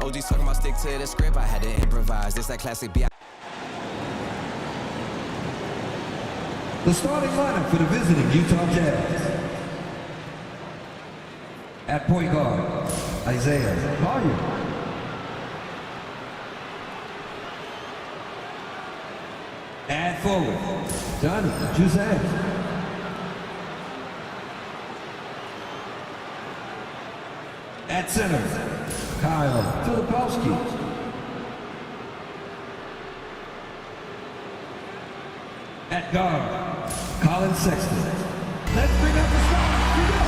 OG's talking about stick to the script, I had to improvise. This that classic B. The starting lineup for the visiting Utah Jazz. At point guard, Isaiah Collier. At forward, Johnny Juzang. At center, Kyle Filipowski. At guard, Colin Sexton. Let's bring up the stars. Here we go.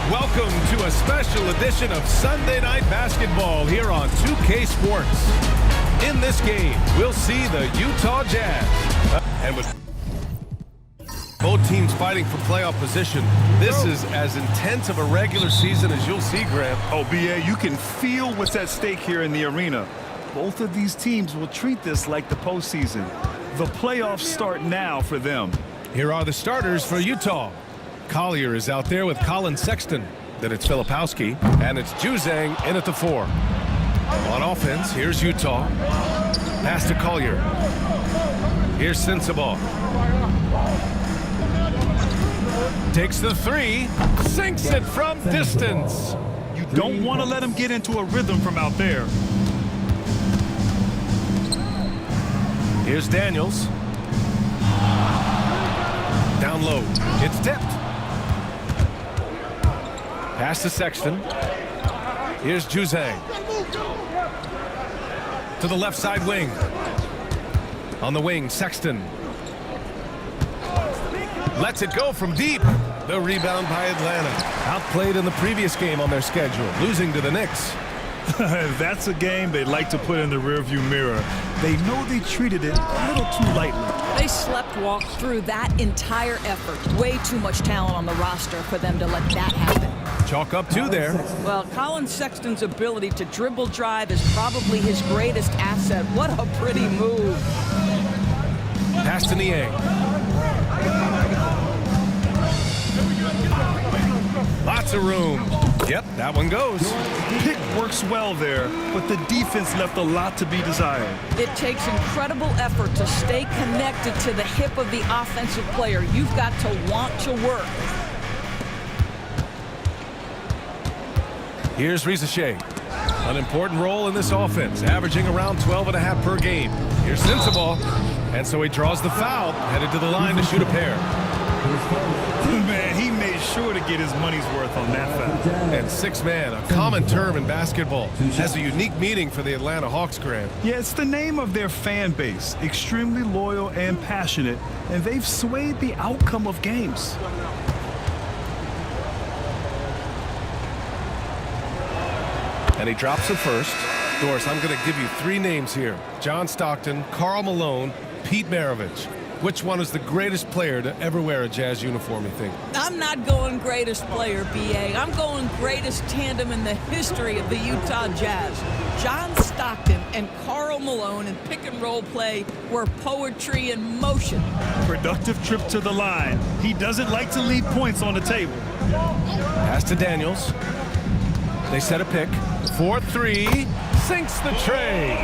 Welcome to a special edition of Sunday Night Basketball here on 2K Sports. In this game, we'll see the Utah Jazz. And with both teams fighting for playoff position, this is as intense of a regular season as you'll see, Grant. Oh, BA, you can feel what's at stake here in the arena. Both of these teams will treat this like the postseason. The playoffs start now for them. Here are the starters for Utah. Collier is out there with Colin Sexton. Then it's Filipowski, and it's Juzang in at the 4. On offense, here's Utah. Pass to Collier. Here's Sensabaugh. Takes the 3, sinks it from distance. You don't want to let him get into a rhythm from out there. Here's Daniels. Down low. It's tipped. Pass to Sexton. Here's Juzang. To the left side wing. On the wing, Sexton. Lets it go from deep. The rebound by Atlanta. Outplayed in the previous game on their schedule, losing to the Knicks. That's a game they'd like to put in the rearview mirror. They know they treated it a little too lightly. They sleptwalked through that entire effort. Way too much talent on the roster for them to let that happen. Chalk up 2 there. Well, Colin Sexton's ability to dribble drive is probably his greatest asset. What a pretty move. Pass to Niang. Lots of room. Yep, that one goes. Pick works well there, but the defense left a lot to be desired. It takes incredible effort to stay connected to the hip of the offensive player. You've got to want to work. Here's Rizachet. An important role in this offense, averaging around 12.5 per game. Here's Sensabaugh. And so he draws the foul, headed to the line to shoot a pair. Man, he made sure to get his money's worth on that foul. And 6-man, a common term in basketball, has a unique meaning for the Atlanta Hawks, Grant. Yeah, it's the name of their fan base. Extremely loyal and passionate, and they've swayed the outcome of games. And he drops it first. Doris, I'm going to give you 3 names here. John Stockton, Karl Malone, Pete Maravich. Which one is the greatest player to ever wear a Jazz uniform, you think? I'm not going greatest player, BA. I'm going greatest tandem in the history of the Utah Jazz. John Stockton and Karl Malone in pick-and-roll play were poetry in motion. Productive trip to the line. He doesn't like to leave points on the table. Pass to Daniels. They set a pick. 4-3. Sinks the tray.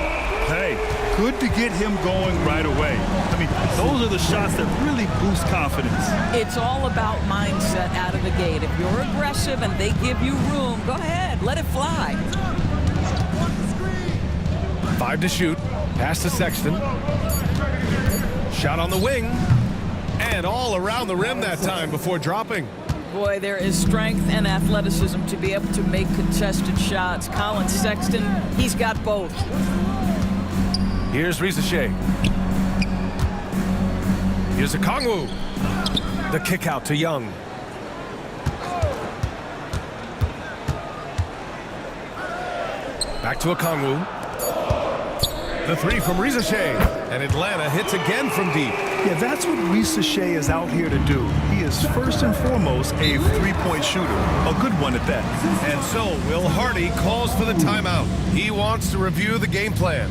Hey, good to get him going right away. I mean, those are the shots that really boost confidence. It's all about mindset out of the gate. If you're aggressive and they give you room, go ahead, let it fly. 5 to shoot. Pass to Sexton. Shot on the wing. And all around the rim that time before dropping. Boy, there is strength and athleticism to be able to make contested shots. Colin Sexton, he's got both. Here's Rizachet. Here's Okongwu. The kick out to Young. Back to Okongwu. The 3 from Rizachet. And Atlanta hits again from deep. Yeah, that's what Rizachet is out here to do. He is first and foremost a three-point shooter. A good one at that. And so Will Hardy calls for the timeout. He wants to review the game plan.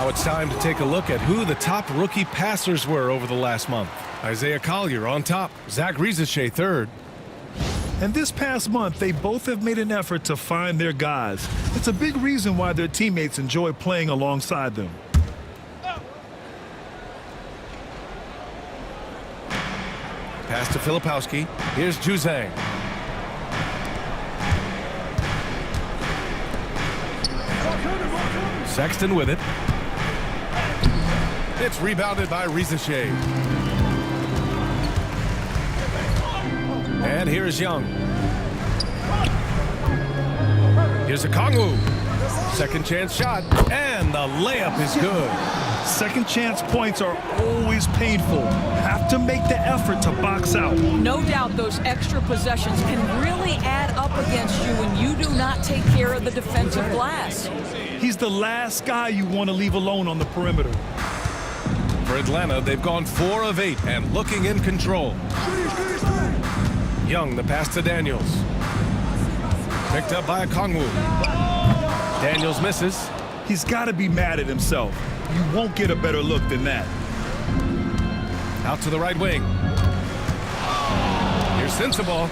Now it's time to take a look at who the top rookie passers were over the last month. Isaiah Collier on top, Zach Rizachet third. And this past month, they both have made an effort to find their guys. It's a big reason why their teammates enjoy playing alongside them. Pass to Filipowski. Here's Juzang. Sexton with it. It's rebounded by Rizachet. And here's Young. Here's a Kongwu. Second chance shot, and the layup is good. Second chance points are always painful. Have to make the effort to box out. No doubt those extra possessions can really add up against you when you do not take care of the defensive glass. He's the last guy you want to leave alone on the perimeter. For Atlanta, they've gone 4 of 8 and looking in control. Young, the pass to Daniels. Picked up by a Kongwu. Daniels misses. He's got to be mad at himself. You won't get a better look than that. Out to the right wing. Here's Sensabaugh.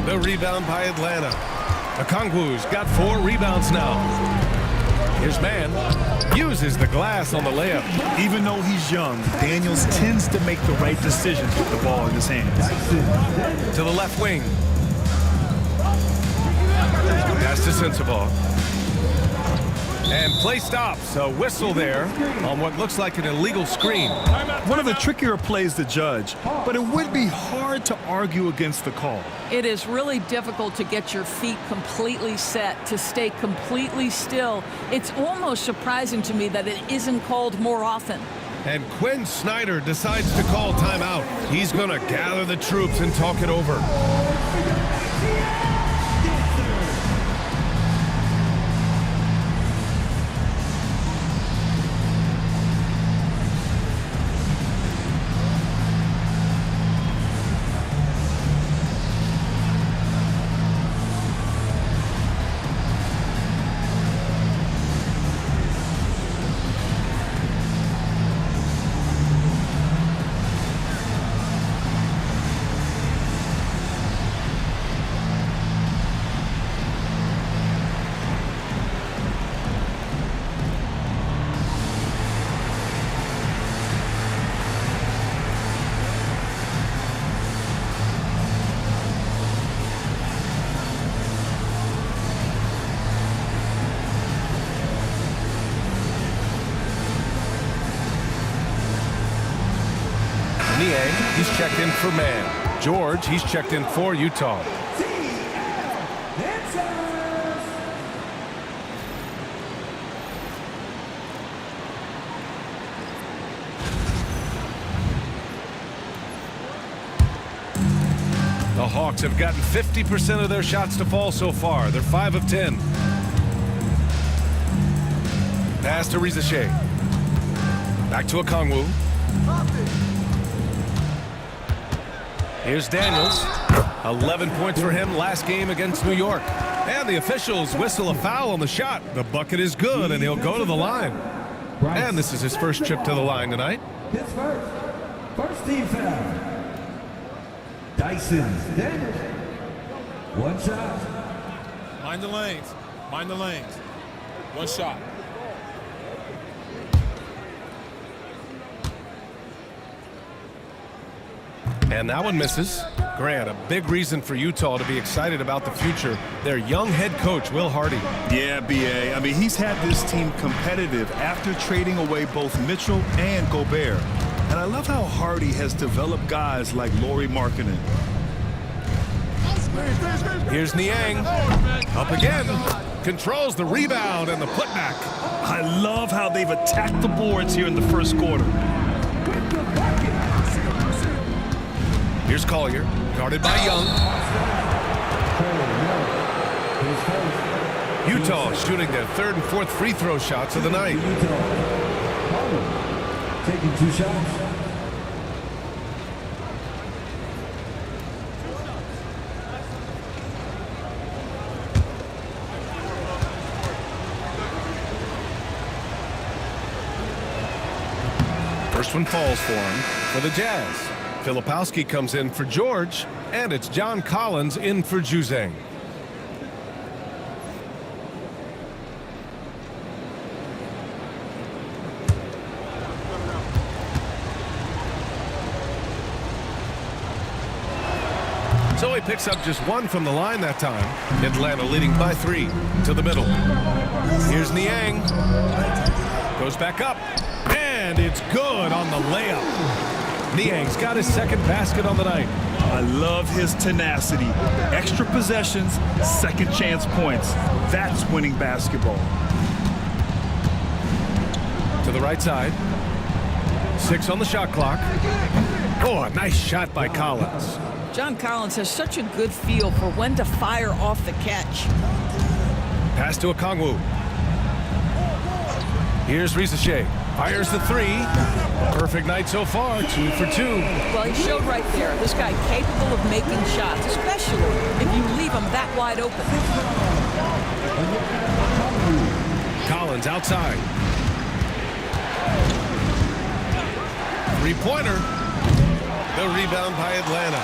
The rebound by Atlanta. Okongwu's got 4 rebounds now. Here's Mann. Uses the glass on the layup. Even though he's young, Daniels tends to make the right decisions with the ball in his hands. To the left wing. Pass to Sensabaugh. And play stops. A whistle there on what looks like an illegal screen. One of the trickier plays to judge, but it would be hard to argue against the call. It is really difficult to get your feet completely set, to stay completely still. It's almost surprising to me that it isn't called more often. And Quinn Snyder decides to call timeout. He's going to gather the troops and talk it over. He's checked in for Mann. George, he's checked in for Utah. The Hawks have gotten 50% of their shots to fall so far. They're 5 of 10. Pass to Rizachet. Back to Okongwu. Here's Daniels. 11 points for him last game against New York. And the officials whistle a foul on the shot. The bucket is good, and he'll go to the line. And this is his first trip to the line tonight. His first team foul. Dyson Daniels. 1 shot. Mind the lanes. Mind the lanes. 1 shot. And that one misses. Grant, a big reason for Utah to be excited about the future. Their young head coach, Will Hardy. Yeah, BA. I mean, he's had this team competitive after trading away both Mitchell and Gobert. And I love how Hardy has developed guys like Lauri Markkanen. Here's Niang. Up again. Controls the rebound and the putback. I love how they've attacked the boards here in the first quarter. Here's Collier, guarded by Young. Utah shooting their 3rd and 4th free throw shots of the night. Taking 2 shots. one falls for him for the Jazz. Filipowski comes in for George, and it's John Collins in for Juzang. So he picks up just one from the line that time. Atlanta leading by 3 to the middle. Here's Niang. Goes back up. And it's good on the layup. Niang's got his second basket on the night. I love his tenacity. Extra possessions, second chance points. That's winning basketball. To the right side. 6 on the shot clock. Oh, a nice shot by Collins. John Collins has such a good feel for when to fire off the catch. Pass to Okongwu. Here's Risache. Fires the 3. Perfect night so far, 2 for 2. Well, he showed right there. This guy capable of making shots, especially if you leave him that wide open. Collins outside. 3-pointer. The rebound by Atlanta.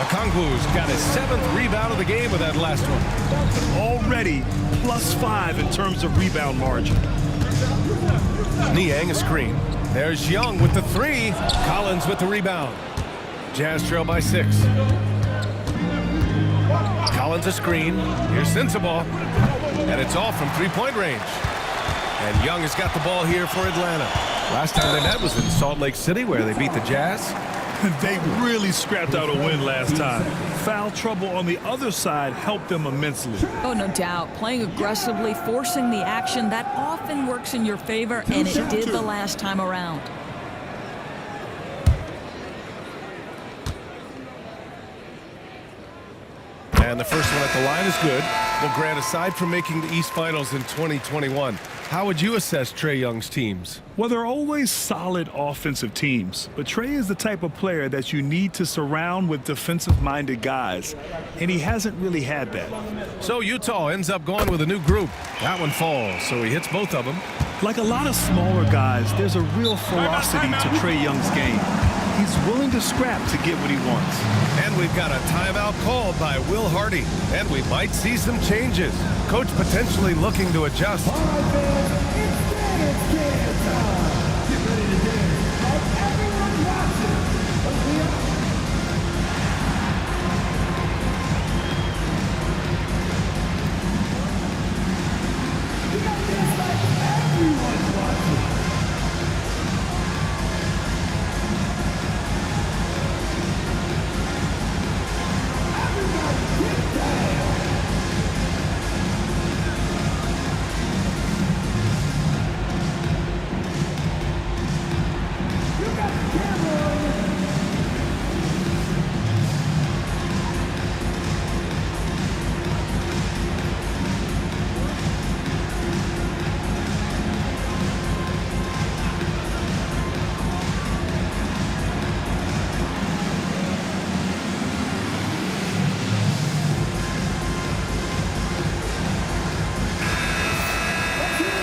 Okongwu's got his 7th rebound of the game with that last one. Already +5 in terms of rebound margin. Niang a screen. There's Young with the 3. Collins with the rebound. Jazz trail by 6. Collins a screen. Here's Sensabaugh. And it's off from 3-point range. And Young has got the ball here for Atlanta. Last time they met was in Salt Lake City where they beat the Jazz. They really scrapped out a win last time. Foul trouble on the other side helped them immensely. Oh, no doubt. Playing aggressively, forcing the action, that often works in your favor, and it did the last time around. And the first one at the line is good. Well, Grant, aside from making the East Finals in 2021, how would you assess Trae Young's teams? Well, they're always solid offensive teams, but Trae is the type of player that you need to surround with defensive-minded guys, and he hasn't really had that. So Utah ends up going with a new group. That one falls, so he hits both of them. Like a lot of smaller guys, there's a real ferocity to Trae Young's game. He's willing to scrap to get what he wants. And we've got a timeout called by Will Hardy, and we might see some changes. Coach potentially looking to adjust.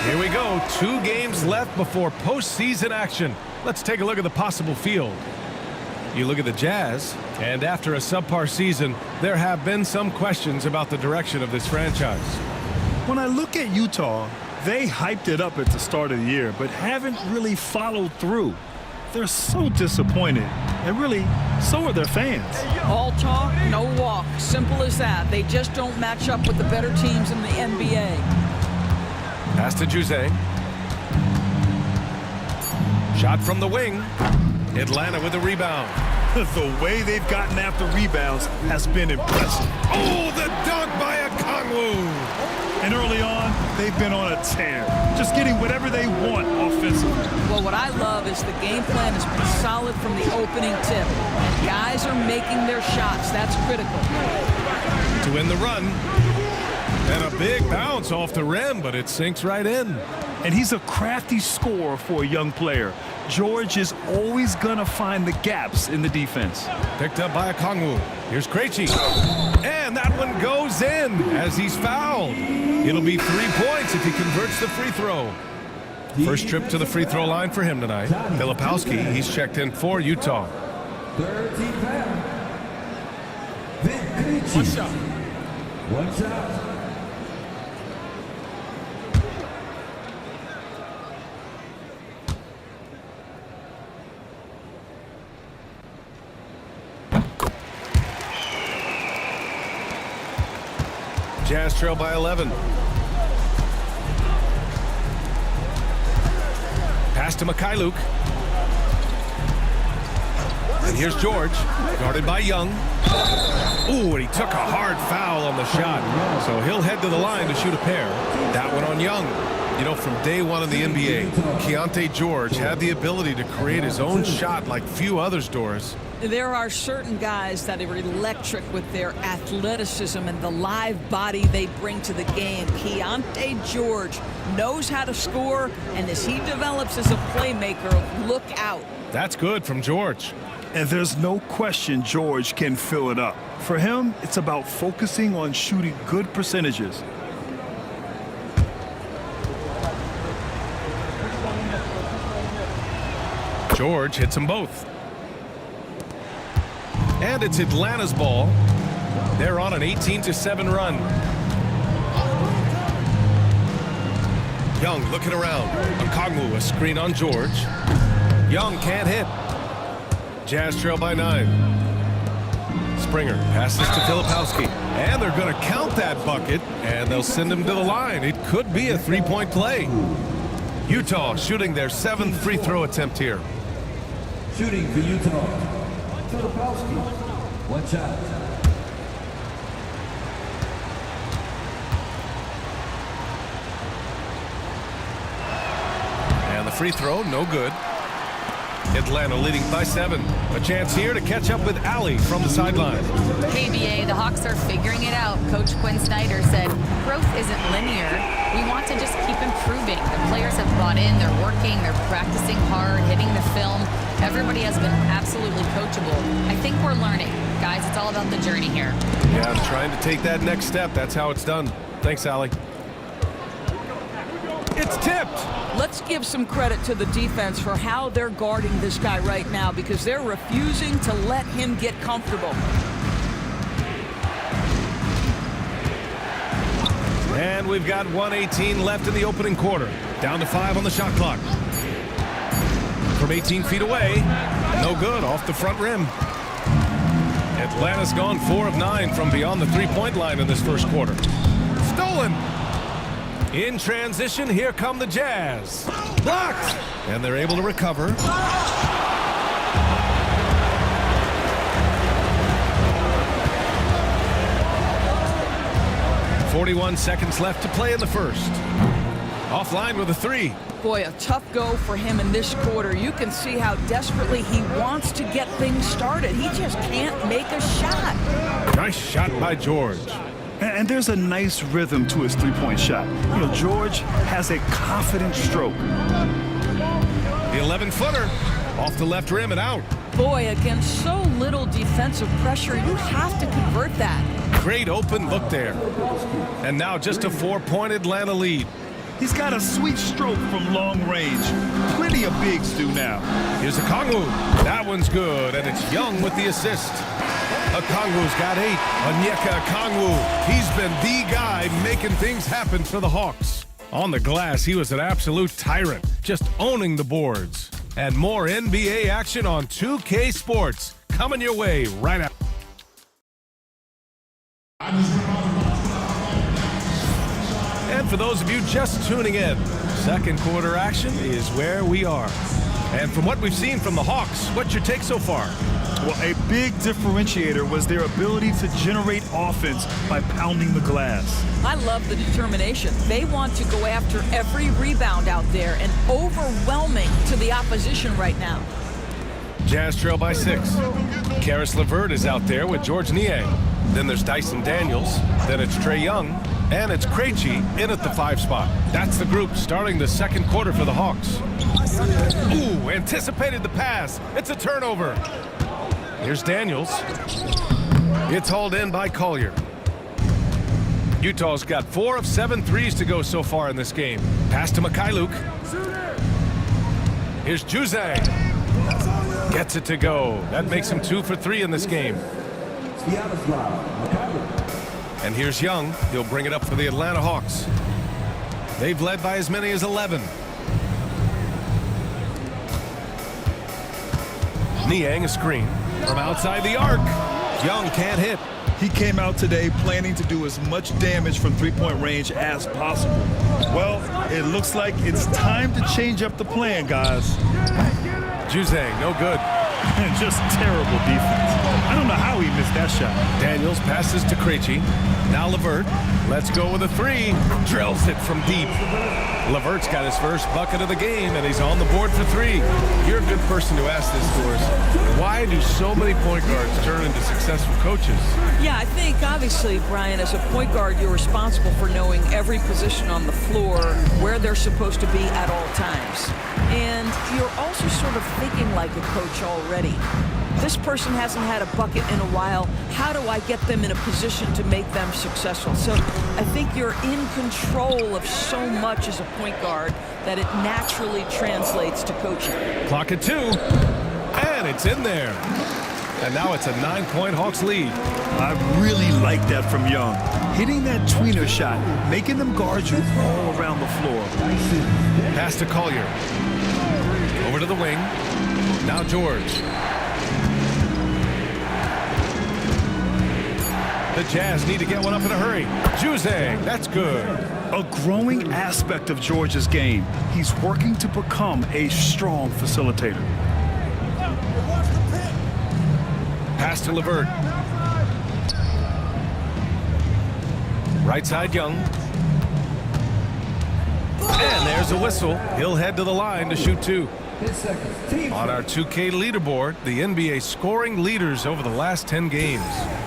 Here we go. 2 games left before postseason action. Let's take a look at the possible field. You look at the Jazz, and after a subpar season, there have been some questions about the direction of this franchise. When I look at Utah, they hyped it up at the start of the year, but haven't really followed through. They're so disappointed, and really, so are their fans. All talk, no walk. Simple as that. They just don't match up with the better teams in the NBA. Pass to Juzang. Shot from the wing. Atlanta with a rebound. The way they've gotten after rebounds has been impressive. Oh, the dunk by Okongwu. And early on, they've been on a tear, just getting whatever they want offensively. Well, what I love is the game plan has been solid from the opening tip. And guys are making their shots. That's critical. To win the run. And a big bounce off the rim, but it sinks right in. And he's a crafty scorer for a young player. George is always going to find the gaps in the defense. Picked up by Okongwu. Here's Krejci. And that one goes in as he's fouled. It'll be 3 points if he converts the free throw. First trip to the free throw line for him tonight. Filipowski, he's checked in for Utah. Third team foul. One shot. One shot. Jazz trail by 11. Pass to Mikhailuk. And here's George, guarded by Young. Ooh, and he took a hard foul on the shot. So he'll head to the line to shoot a pair. That one on Young. You know, from day one in the NBA, Keontae George had the ability to create his own shot like few others, Doris. There are certain guys that are electric with their athleticism and the live body they bring to the game. Keontae George knows how to score, and as he develops as a playmaker, look out. That's good from George. And there's no question George can fill it up. For him, it's about focusing on shooting good percentages. George hits them both. And it's Atlanta's ball. They're on an 18-7 run. Young looking around. Okongwu, a screen on George. Young can't hit. Jazz trail by 9. Springer passes to Filipowski. And they're going to count that bucket, and they'll send him to the line. It could be a three-point play. Utah shooting their 7th free throw attempt here. Shooting for Utah. Filipowski. One shot. And the free throw, no good. Atlanta leading by 7. A chance here to catch up with Allie from the sideline. KBA, the Hawks are figuring it out. Coach Quinn Snyder said, growth isn't linear. We want to just keep improving. The players have bought in, they're working, they're practicing hard, hitting the film. Everybody has been absolutely coachable. I think we're learning. Guys, it's all about the journey here. Yeah, I'm trying to take that next step. That's how it's done. Thanks, Allie. It's tipped. Let's give some credit to the defense for how they're guarding this guy right now, because they're refusing to let him get comfortable. And we've got 1:18 left in the opening quarter. Down to 5 on the shot clock. From 18 feet away, no good, off the front rim. Atlanta's gone 4 of 9 from beyond the three-point line in this first quarter. Stolen. In transition, here come the Jazz. Blocked. And they're able to recover. .41 seconds left to play in the first. Offline with a 3. Boy, a tough go for him in this quarter. You can see how desperately he wants to get things started. He just can't make a shot. Nice shot by George. And there's a nice rhythm to his three-point shot. You know, George has a confident stroke. The 11-footer off the left rim and out. Boy, against so little defensive pressure, you have to convert that. Great open look there. And now just a 4-point Atlanta lead. He's got a sweet stroke from long range. Plenty of bigs do now. Here's Okongwu. That one's good, and it's Young with the assist. Okongwu's got 8. Onyeka Okongwu. He's been the guy making things happen for the Hawks. On the glass, he was an absolute tyrant, just owning the boards. And more NBA action on 2K Sports coming your way right out. And for those of you just tuning in, second quarter action is where we are. And from what we've seen from the Hawks, what's your take so far? Well, a big differentiator was their ability to generate offense by pounding the glass. I love the determination. They want to go after every rebound out there, and overwhelming to the opposition right now. Jazz trail by 6. Karis LeVert is out there with George Niang. Then there's Dyson Daniels. Then it's Trae Young. And it's Krejci in at the 5 spot. That's the group starting the second quarter for the Hawks. Ooh, anticipated the pass. It's a turnover. Here's Daniels. It's hauled in by Collier. Utah's got 4 of 7 threes to go so far in this game. Pass to Mikhailuk. Here's Juzang. Gets it to go. That makes him 2 for 3 in this game. And here's Young. He'll bring it up for the Atlanta Hawks. They've led by as many as 11. Niang a screen from outside the arc. Young can't hit. He came out today planning to do as much damage from three-point range as possible. Well, it looks like it's time to change up the plan, guys. Juzang, no good. Just terrible defense. I don't know how he missed that shot. Daniels passes to Krejci. Now LeVert. Let's go with a 3. Drills it from deep. LeVert's got his first bucket of the game, and he's on the board for 3. You're a good person to ask this, Doris. Why do so many point guards turn into successful coaches? Yeah, I think obviously, Brian, as a point guard, you're responsible for knowing every position on the floor, where they're supposed to be at all times. And you're also sort of thinking like a coach already. This person hasn't had a bucket in a while. How do I get them in a position to make them successful? So I think you're in control of so much as a point guard that it naturally translates to coaching. Clock at 2. And it's in there. And now it's a 9-point Hawks lead. I really like that from Young. Hitting that tweener shot, making them guard you all around the floor. Pass to Collier. Over to the wing. Now George. The Jazz need to get one up in a hurry. Juzang, that's good. A growing aspect of George's game. He's working to become a strong facilitator. Pass to LeVert. Right side Young. And there's a whistle. He'll head to the line to shoot 2. On our 2K leaderboard, the NBA scoring leaders over the last 10 games.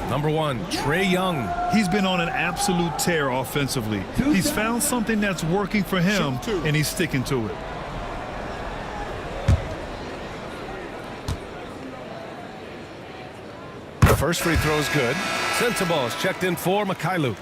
Number 1, Trae Young. He's been on an absolute tear offensively. He's found something that's working for him, and he's sticking to it. The first free throw is good. Sensible is checked in for Mikhailuk.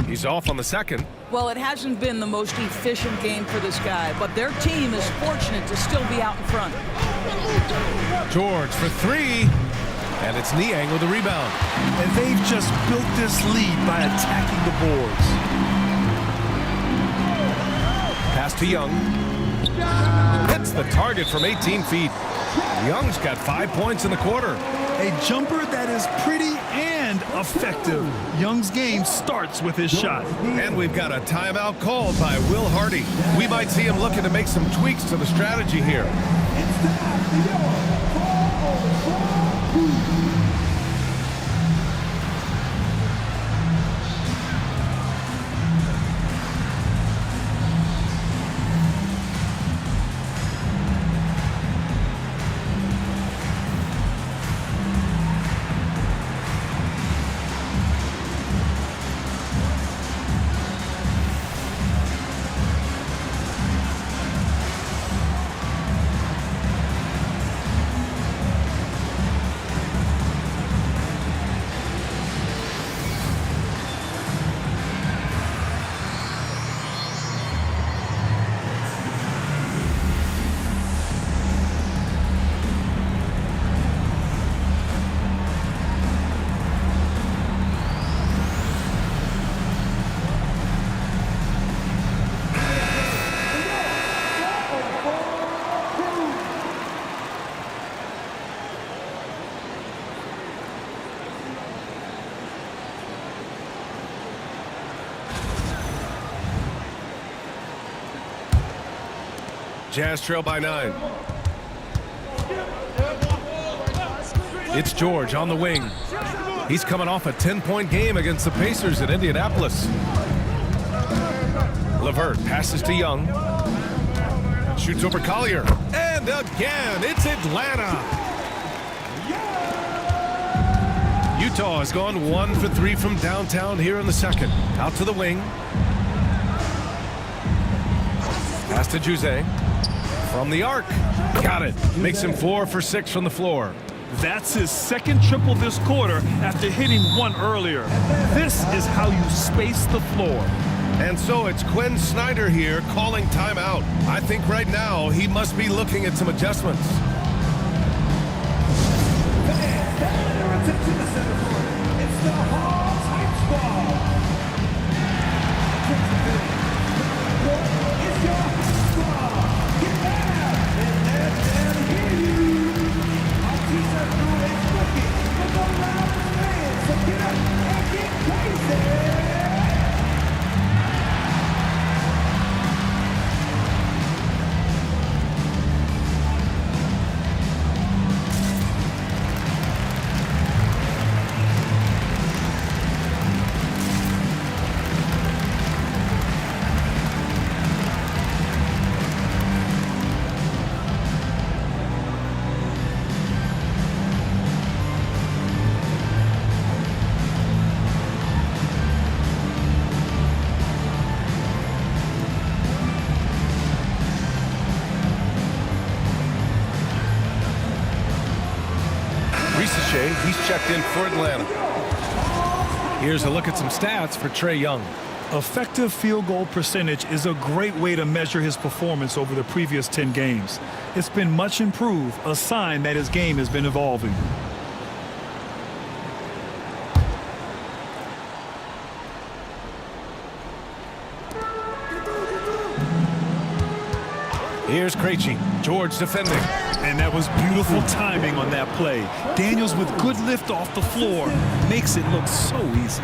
He's off on the second. Well, it hasn't been the most efficient game for this guy, but their team is fortunate to still be out in front. George for 3. And it's Niang with the rebound. And they've just built this lead by attacking the boards. Pass to Young. Hits the target from 18 feet. Young's got 5 points in the quarter. A jumper that is pretty and effective. Young's game starts with his shot. And we've got a timeout called by Will Hardy. We might see him looking to make some tweaks to the strategy here. Jazz trail by 9. It's George on the wing. He's coming off a 10-point game against the Pacers in Indianapolis. LeVert passes to Young. Shoots over Collier. And again, it's Atlanta. Utah has gone 1 for 3 from downtown here in the second. Out to the wing. Pass to Jose. From the arc. Got it. Makes him 4 for 6 from the floor. That's his second triple this quarter after hitting one earlier. This is how you space the floor. And so it's Quinn Snyder here calling timeout. I think right now he must be looking at some adjustments. It's the HAWKS ball. It's your ball. Get down and let them hear you. Our t-shirt crew is looking for the loudest fans, so get up and get crazy. He's checked in for Atlanta. Here's a look at some stats for Trae Young. Effective field goal percentage is a great way to measure his performance over the previous 10 games. It's been much improved, a sign that his game has been evolving. Here's Krejci. George defending. And that was beautiful timing on that play. Daniels with good lift off the floor makes it look so easy.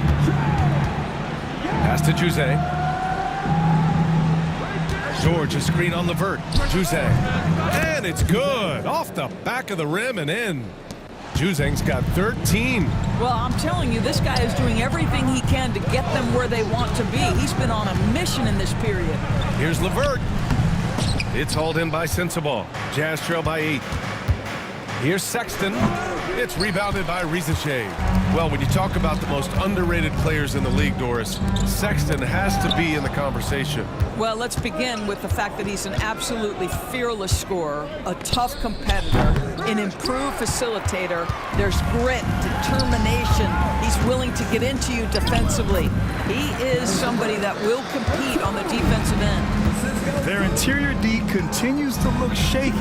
Pass to Jose. George, a screen on Levert. Jose. And it's good. Off the back of the rim and in. Juzang's got 13. Well, I'm telling you, this guy is doing everything he can to get them where they want to be. He's been on a mission in this period. Here's Levert. It's hauled in by Sensabaugh. Jazz trail by 8. Here's Sexton. It's rebounded by Rizachet. Well, when you talk about the most underrated players in the league, Doris, Sexton has to be in the conversation. Well, let's begin with the fact that he's an absolutely fearless scorer, a tough competitor, an improved facilitator. There's grit, determination. He's willing to get into you defensively. He is somebody that will compete on the defensive end. Their interior D continues to look shaky.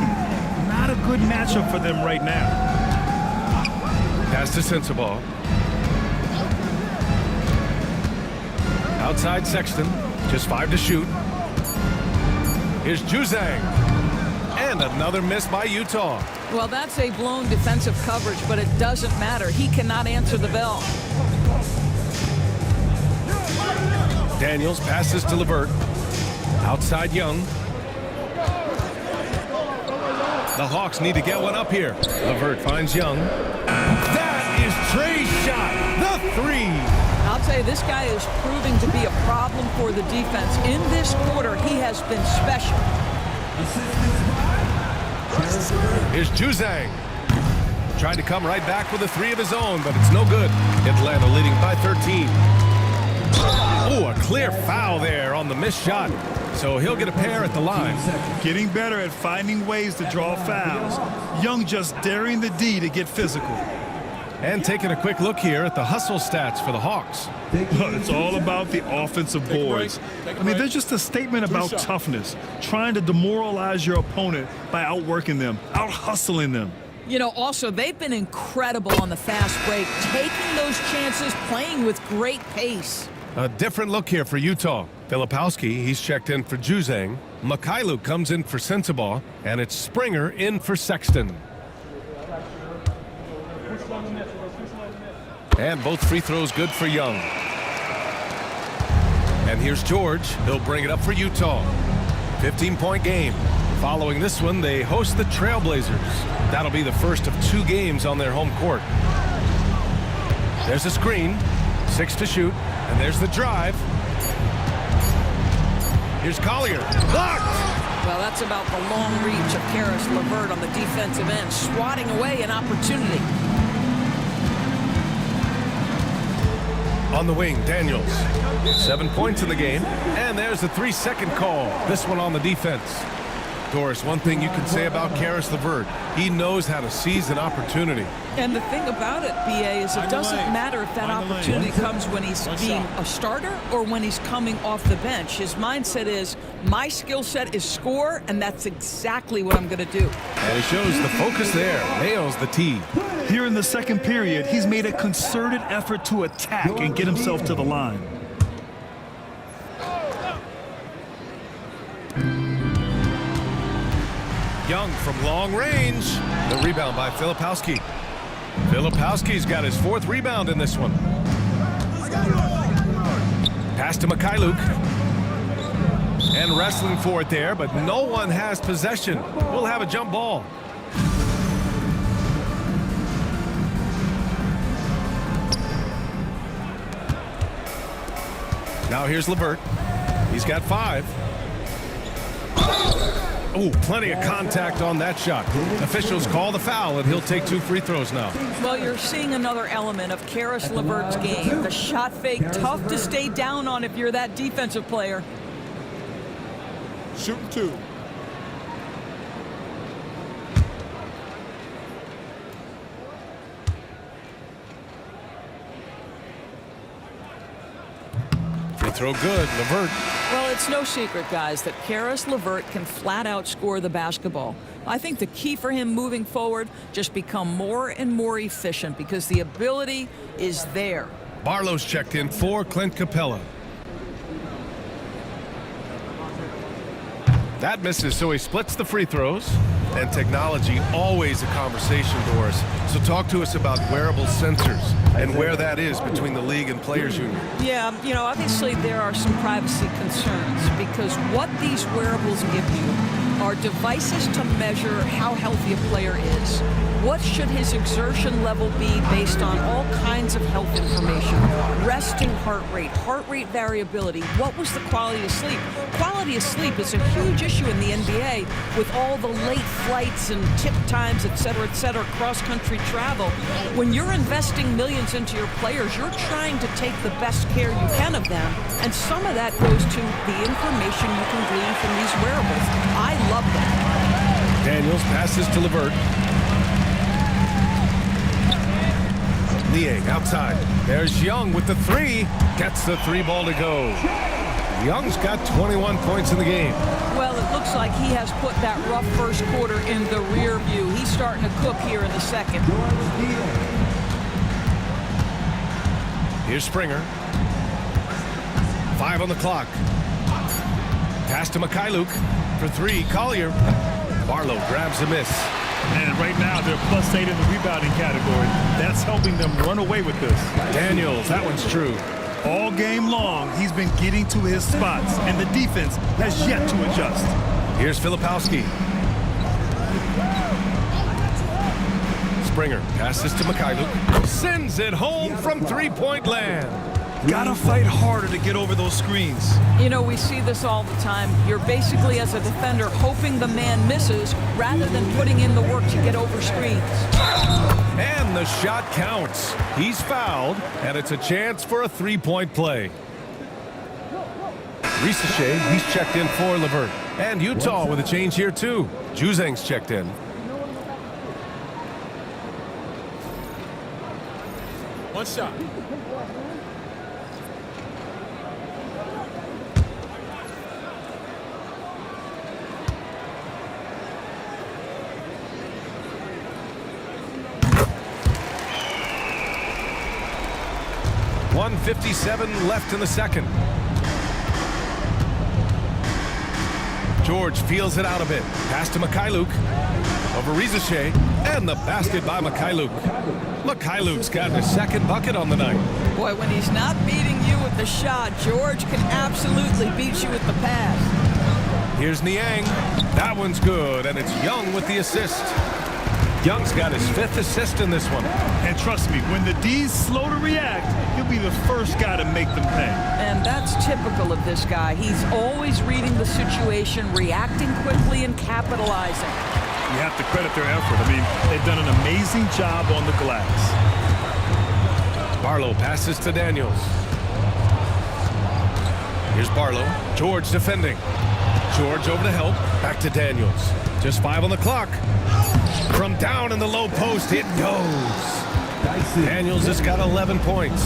Not a good matchup for them right now. Pass to Sensabaugh. Outside Sexton. Just 5 to shoot. Here's Juzang. And another miss by Utah. Well, that's a blown defensive coverage, but it doesn't matter. He cannot answer the bell. Daniels passes to Levert. Outside Young. The Hawks need to get one up here. Levert finds Young. That is Trae's shot. The 3. I'll tell you, this guy is proving to be a problem for the defense. In this quarter, he has been special. Here's Juzang. Trying to come right back with a 3 of his own, but it's no good. Atlanta leading by 13. Oh, a clear foul there on the missed shot. So he'll get a pair at the line. Getting better at finding ways to draw fouls. Young just daring the D to get physical. And taking a quick look here at the hustle stats for the Hawks. It's all about the offensive boards. I mean, they're just a statement about toughness, trying to demoralize your opponent by outworking them, out-hustling them. You know, also, they've been incredible on the fast break, taking those chances, playing with great pace. A different look here for Utah. Filipowski, he's checked in for Juzang. Mikhailuk comes in for Sensabaugh, and it's Springer in for Sexton. And both free throws good for Young. And here's George. He'll bring it up for Utah. 15-point game. Following this one, they host the Trailblazers. That'll be the first of 2 games on their home court. There's a screen. 6 to shoot. And there's the drive. Here's Collier. Blocked! Well, that's about the long reach of Karis LeVert on the defensive end, swatting away an opportunity. On the wing, Daniels. 7 points in the game. And there's a 3-second call. This one on the defense. Doris, one thing you can say about Karis LeVert, he knows how to seize an opportunity. And the thing about it, BA, is it doesn't matter if that opportunity comes when he's being a starter or when he's coming off the bench. His mindset is, my skill set is score, and that's exactly what I'm going to do. And he shows the focus there. Nails the tee. Here in the second period, he's made a concerted effort to attack and get himself to the line. Young from long range. The rebound by Filipowski. Filipowski's got his 4th rebound in this one. Pass to Mikhailuk. And wrestling for it there, but no one has possession. We'll have a jump ball. Now here's LeVert. He's got 5. Oh, plenty of contact on that shot. Officials call the foul, and he'll take 2 free throws now. Well, you're seeing another element of Karis LeVert's game. The shot fake, tough to stay down on if you're that defensive player. Shooting 2. Free throw good, LeVert. Well, it's no secret, guys, that Karis LeVert can flat out score the basketball. I think the key for him moving forward, just become more and more efficient because the ability is there. Barlow's checked in for Clint Capella. That misses, so he splits the free throws. And technology, always a conversation, Doris. So talk to us about wearable sensors and where that is between the league and players union. Yeah, you know, obviously there are some privacy concerns because what these wearables give you are devices to measure how healthy a player is. What should his exertion level be based on all kinds of health information? Resting heart rate variability. What was the quality of sleep? Quality of sleep is a huge issue in the NBA with all the late flights and tip times, et cetera, cross-country travel. When you're investing millions into your players, you're trying to take the best care you can of them, and some of that goes to the information you can glean from these wearables. I love that. Daniels passes to LeVert. Niang outside. There's Young with the 3. Gets the 3 ball to go. Young's got 21 points in the game. Well, it looks like he has put that rough first quarter in the rear view. He's starting to cook here in the second. Here's Springer. 5 on the clock. Pass to Mikhailuk for 3. Collier. Barlow grabs a miss. And right now, they're +8 in the rebounding category. That's helping them run away with this. Daniels, that one's true. All game long, he's been getting to his spots, and the defense has yet to adjust. Here's Filipowski. Springer passes to Mikhailuk. Sends it home from 3-point land. Gotta fight harder to get over those screens. You know, we see this all the time. You're basically, as a defender, hoping the man misses rather than putting in the work to get over screens. And the shot counts. He's fouled, and it's a chance for a 3-point play. Risache, he's checked in for LeVert. And Utah with a change here, too. Juzang's checked in. One shot. .157 left in the second. George feels it out a bit. Pass to Mikhailuk. Over Risache. And the basket by Mikhailuk. Mikhailuk's got his second bucket on the night. Boy, when he's not beating you with the shot, George can absolutely beat you with the pass. Here's Niang. That one's good, and it's Young with the assist. Young's got his 5th assist in this one. And trust me, when the D's slow to react, he'll be the first guy to make them pay. And that's typical of this guy. He's always reading the situation, reacting quickly, and capitalizing. You have to credit their effort. I mean, they've done an amazing job on the glass. Barlow passes to Daniels. Here's Barlow. George defending. George over to help. Back to Daniels. Just 5 on the clock. From down in the low post, it goes. Daniels has got 11 points.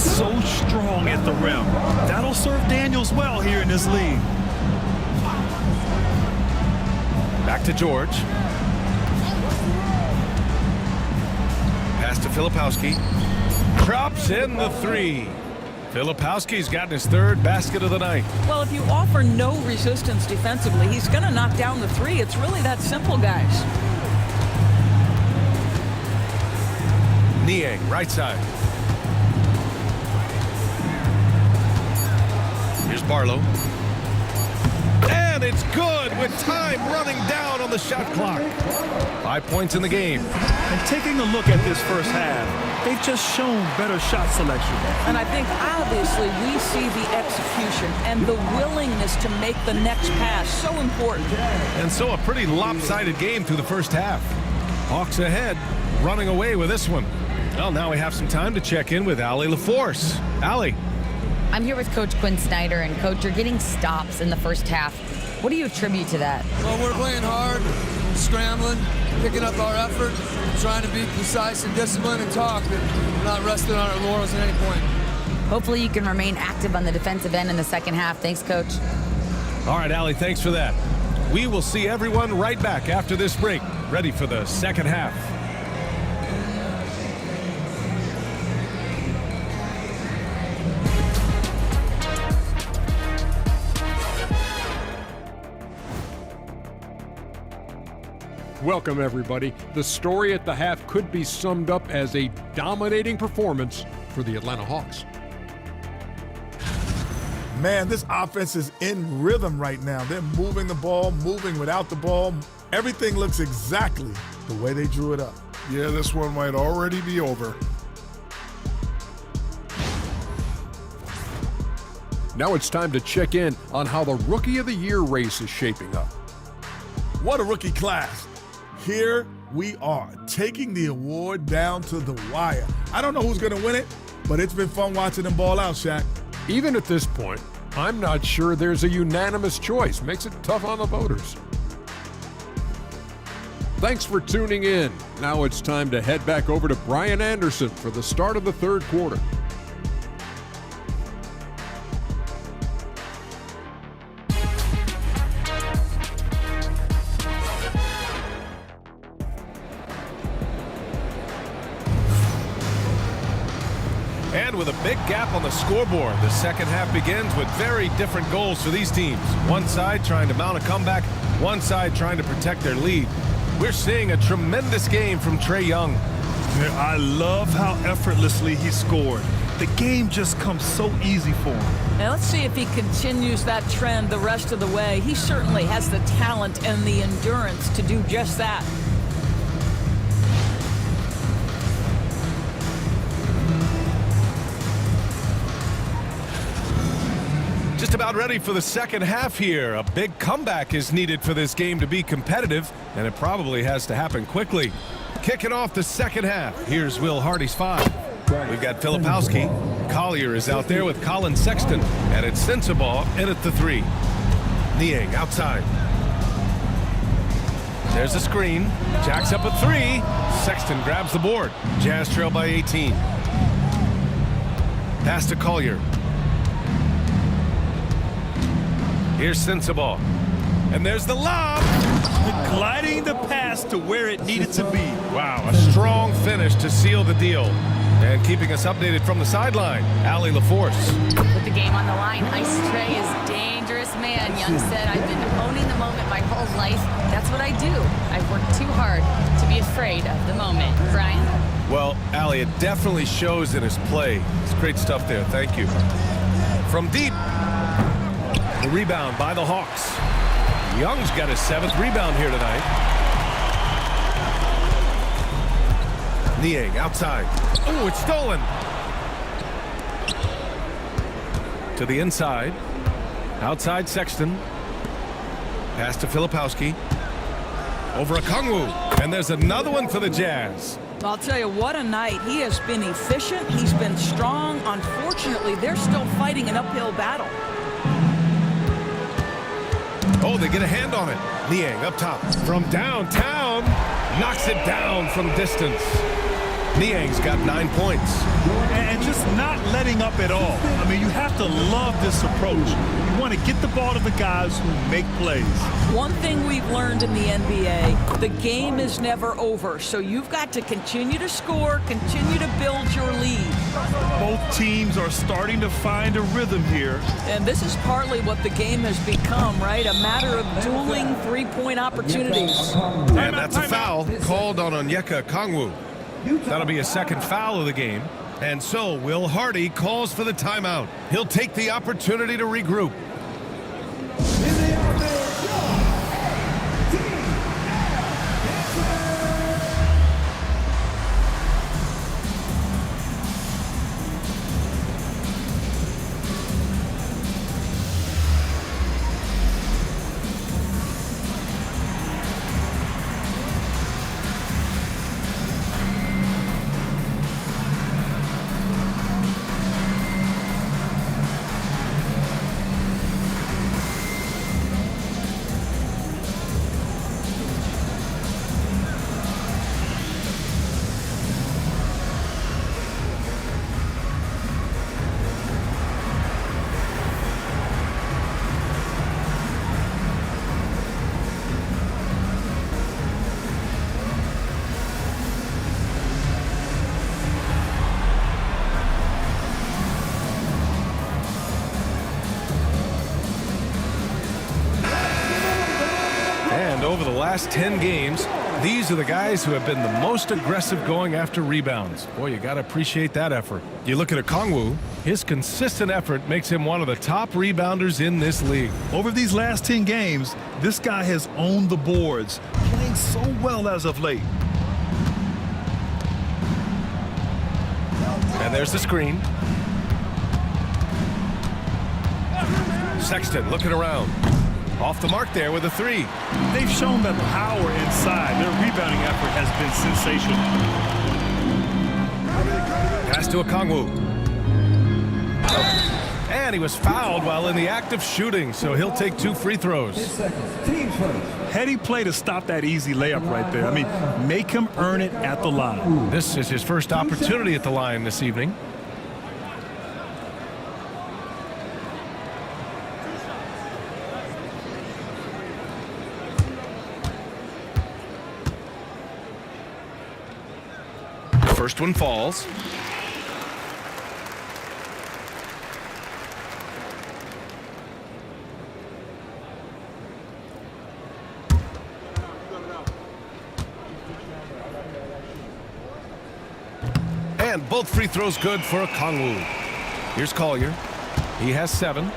So strong at the rim. That'll serve Daniels well here in this league. Back to George. Pass to Filipowski. Drops in the 3. Filipowski's gotten his 3rd basket of the night. Well, if you offer no resistance defensively, he's going to knock down the 3. It's really that simple, guys. Niang, right side. Here's Barlow. And it's good with time running down on the shot clock. 5 points in the game. And taking a look at this first half, they've just shown better shot selection. And I think obviously we see the execution and the willingness to make the next pass so important. And so a pretty lopsided game through the first half. Hawks ahead, running away with this one. Well, now we have some time to check in with Allie LaForce. Allie. I'm here with Coach Quinn Snyder, and Coach, you're getting stops in the first half. What do you attribute to that? Well, we're playing hard, scrambling, picking up our effort, trying to be precise and disciplined and talk. We're not resting on our laurels at any point. Hopefully you can remain active on the defensive end in the second half. Thanks, Coach. All right, Allie, thanks for that. We will see everyone right back after this break, ready for the second half. Welcome, everybody. The story at the half could be summed up as a dominating performance for the Atlanta Hawks. Man, this offense is in rhythm right now. They're moving the ball, moving without the ball. Everything looks exactly the way they drew it up. Yeah, this one might already be over. Now it's time to check in on how the Rookie of the Year race is shaping up. What a rookie class. Here we are, taking the award down to the wire. I don't know who's going to win it, but it's been fun watching them ball out, Shaq. Even at this point, I'm not sure there's a unanimous choice. Makes it tough on the voters. Thanks for tuning in. Now it's time to head back over to Brian Anderson for the start of the third quarter. And with a big gap on the scoreboard, the second half begins with very different goals for these teams. One side trying to mount a comeback, one side trying to protect their lead. We're seeing a tremendous game from Trae Young. I love how effortlessly he scored. The game just comes so easy for him. Now let's see if he continues that trend the rest of the way. He certainly has the talent and the endurance to do just that. Just about ready for the second half here. A big comeback is needed for this game to be competitive, and it probably has to happen quickly. Kicking off the second half, here's Will Hardy's 5. We've got Filipowski. Collier is out there with Colin Sexton, and it's Sensabaugh in at the 3. Niang outside. There's a screen. Jacks up a 3. Sexton grabs the board. Jazz trail by 18. Pass to Collier. Here's Sensabaugh. And there's the lob. Gliding the pass to where it needed to be. Wow, a strong finish to seal the deal. And keeping us updated from the sideline, Allie LaForce. With the game on the line, Ice Trae is dangerous man. Young said, I've been owning the moment my whole life. That's what I do. I've worked too hard to be afraid of the moment. Brian? Well, Allie, it definitely shows in his play. It's great stuff there. Thank you. From deep. The rebound by the Hawks. Young's got his 7th rebound here tonight. Niang outside. Oh, it's stolen. To the inside. Outside Sexton. Pass to Filipowski. Over Okongwu. And there's another one for the Jazz. I'll tell you, what a night. He has been efficient. He's been strong. Unfortunately, they're still fighting an uphill battle. Oh, they get a hand on it. Niang up top. From downtown, knocks it down from distance. Niang's got 9 points. And just not letting up at all. I mean, you have to love this approach. You want to get the ball to the guys who make plays. One thing we've learned in the NBA, the game is never over. So you've got to continue to score, continue to build your lead. Both teams are starting to find a rhythm here. And this is partly what the game has become, right? A matter of dueling three-point opportunities. And that's a foul called on Onyeka Okongwu. That'll be a second foul of the game. And so Will Hardy calls for the timeout. He'll take the opportunity to regroup. Over the last 10 games, these are the guys who have been the most aggressive going after rebounds. Boy, you got to appreciate that effort. You look at Okongwu, his consistent effort makes him one of the top rebounders in this league. Over these last 10 games, this guy has owned the boards, playing so well as of late. And there's the screen. Sexton looking around. Off the mark there with a three. They've shown that power inside. Their rebounding effort has been sensational. Pass to Okongwu. And he was fouled while in the act of shooting, so he'll take 2 free throws. Heady play to stop that easy layup right there. I mean, make him earn it at the line. This is his first opportunity at the line this evening. First one falls. And both free throws good for Okongwu. Here's Collier. He has 7.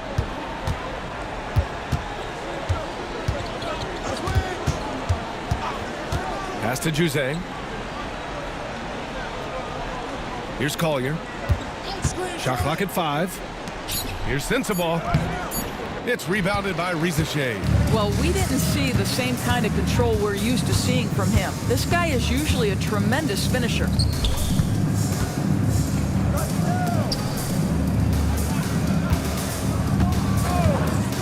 Pass to Juzang. Here's Collier. Shot clock at 5. Here's Sensabaugh. It's rebounded by Rizachet. Well, we didn't see the same kind of control we're used to seeing from him. This guy is usually a tremendous finisher.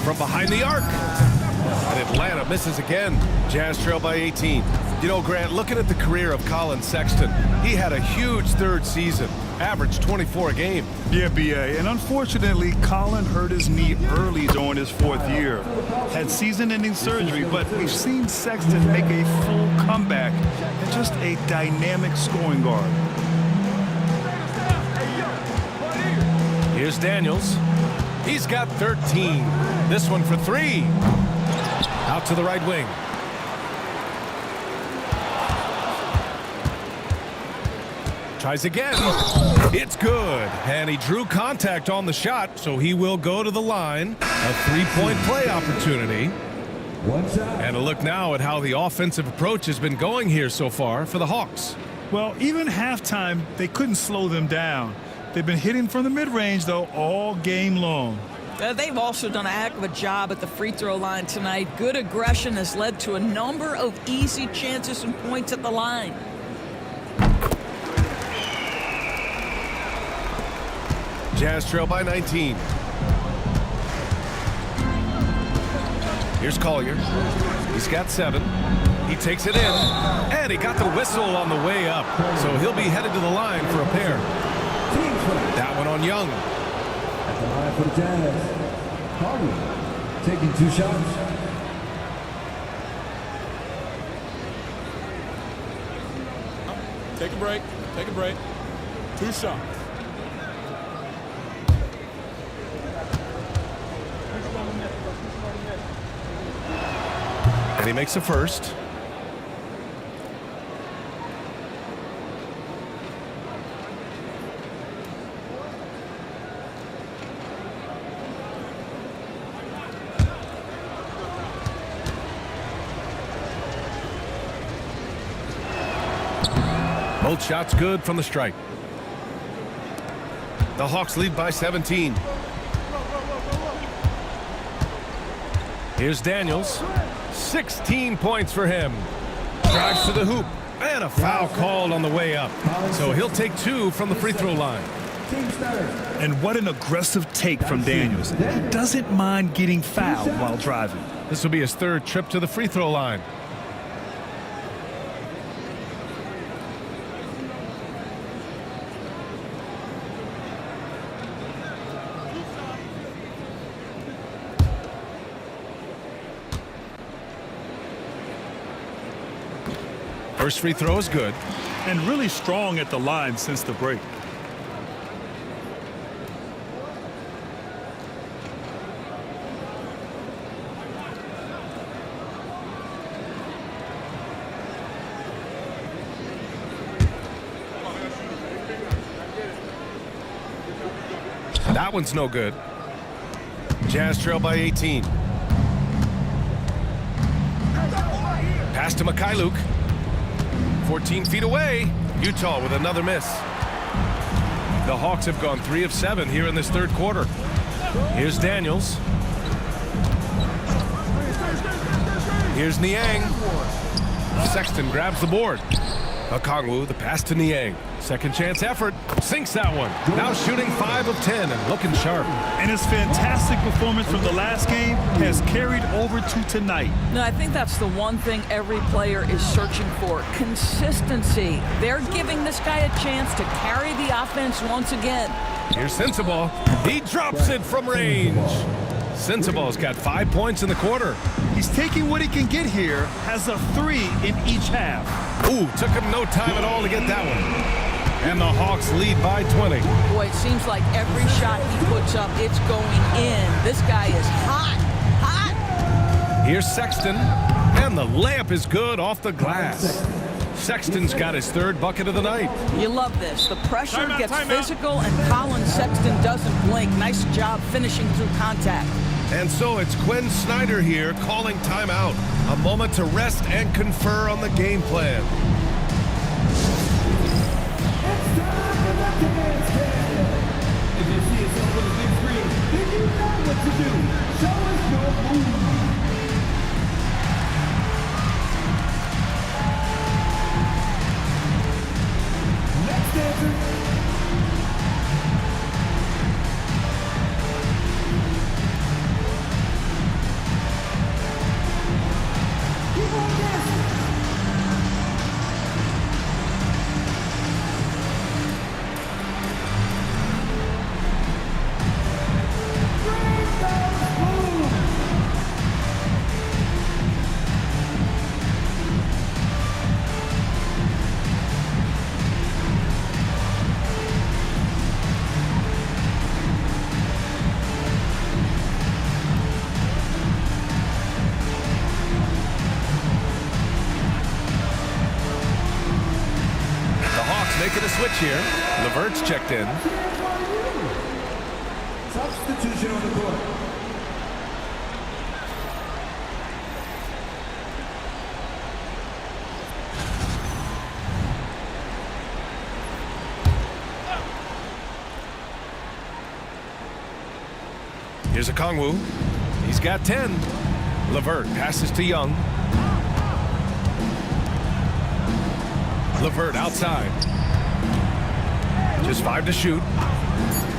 From behind the arc. And Atlanta misses again. Jazz trail by 18. You know, Grant, looking at the career of Colin Sexton, he had a huge third season, averaged 24 a game. Yeah, BA, and unfortunately, Colin hurt his knee early during his 4th year. Had season-ending surgery, but we've seen Sexton make a full comeback and just a dynamic scoring guard. Here's Daniels. He's got 13. This one for 3. Out to the right wing. Tries again. It's good. And he drew contact on the shot, so he will go to the line. A 3-point play opportunity. And a look now at how the offensive approach has been going here so far for the Hawks. Well, even halftime, they couldn't slow them down. They've been hitting from the mid-range, though, all game long. They've also done a heck of a job at the free throw line tonight. Good aggression has led to a number of easy chances and points at the line. Jazz trail by 19. Here's Collier. He's got 7. He takes it in, and he got the whistle on the way up. So he'll be headed to the line for a pair. That one on Young. At the line for the Jazz, Collier taking 2 shots. Take a break. Take a break. 2 shots. And he makes a first. Both shots good from the stripe. The Hawks lead by 17. Here's Daniels. 16 points for him. Drives to the hoop. And a foul called on the way up. So he'll take 2 from the free throw line. And what an aggressive take from Daniels. He doesn't mind getting fouled while driving. This will be his 3rd trip to the free throw line. First free throw is good. And really strong at the line since the break. That one's no good. Jazz trail by 18. Pass to Mikhailuk. 14 feet away. Utah with another miss. The Hawks have gone 3 of 7 here in this 3rd quarter. Here's Daniels. Here's Niang. Sexton grabs the board. Okongwu, the pass to Niang. Second chance effort. Sinks that one. Now shooting 5 of 10 and looking sharp. And his fantastic performance from the last game has carried over to tonight. No, I think that's the one thing every player is searching for. Consistency. They're giving this guy a chance to carry the offense once again. Here's Sensabaugh. He drops it from range. Sensabaugh's got 5 points in the quarter. He's taking what he can get here, has a 3 in each half. Ooh, took him no time at all to get that one. And the Hawks lead by 20. Boy, it seems like every shot he puts up, it's going in. This guy is hot, hot. Here's Sexton, and the layup is good off the glass. Sexton's got his 3rd bucket of the night. You love this. The pressure gets physical, and Colin Sexton doesn't blink. Nice job finishing through contact. And so it's Quinn Snyder here calling timeout. A moment to rest and confer on the game plan. If you see yourself on the big screen, then you know what to do. Show us your move. Next dancer. Keep on dancing. Making a switch here. LeVert's checked in. Substitution on the court. Here's Okongwu. He's got 10. LeVert passes to Young. LeVert outside. Just 5 to shoot.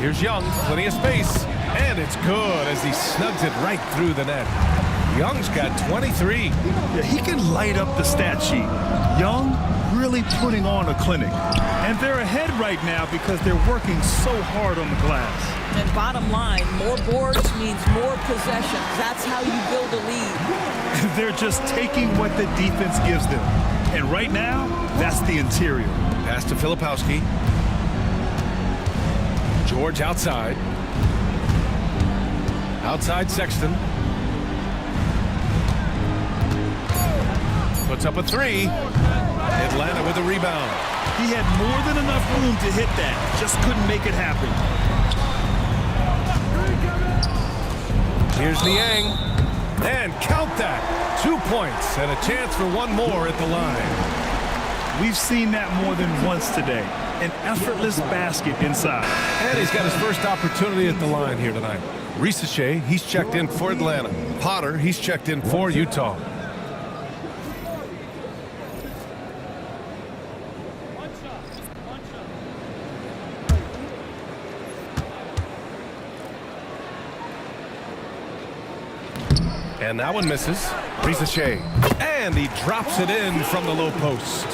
Here's Young, plenty of space, and it's good as he snugs it right through the net. Young's got 23. Yeah, he can light up the stat sheet. Young really putting on a clinic. And they're ahead right now because they're working so hard on the glass. And bottom line, more boards means more possessions. That's how you build a lead. They're just taking what the defense gives them. And right now, that's the interior. Pass to Filipowski. George outside. Outside Sexton. Puts up a three. Atlanta with a rebound. He had more than enough room to hit that. Just couldn't make it happen. Here's Niang. And count that. 2 points and a chance for one more at the line. We've seen that more than once today. An effortless basket inside. And he's got his first opportunity at the line here tonight. Risache, he's checked in for Atlanta. Potter, he's checked in for Utah. And that one misses. Risache. And he drops it in from the low post.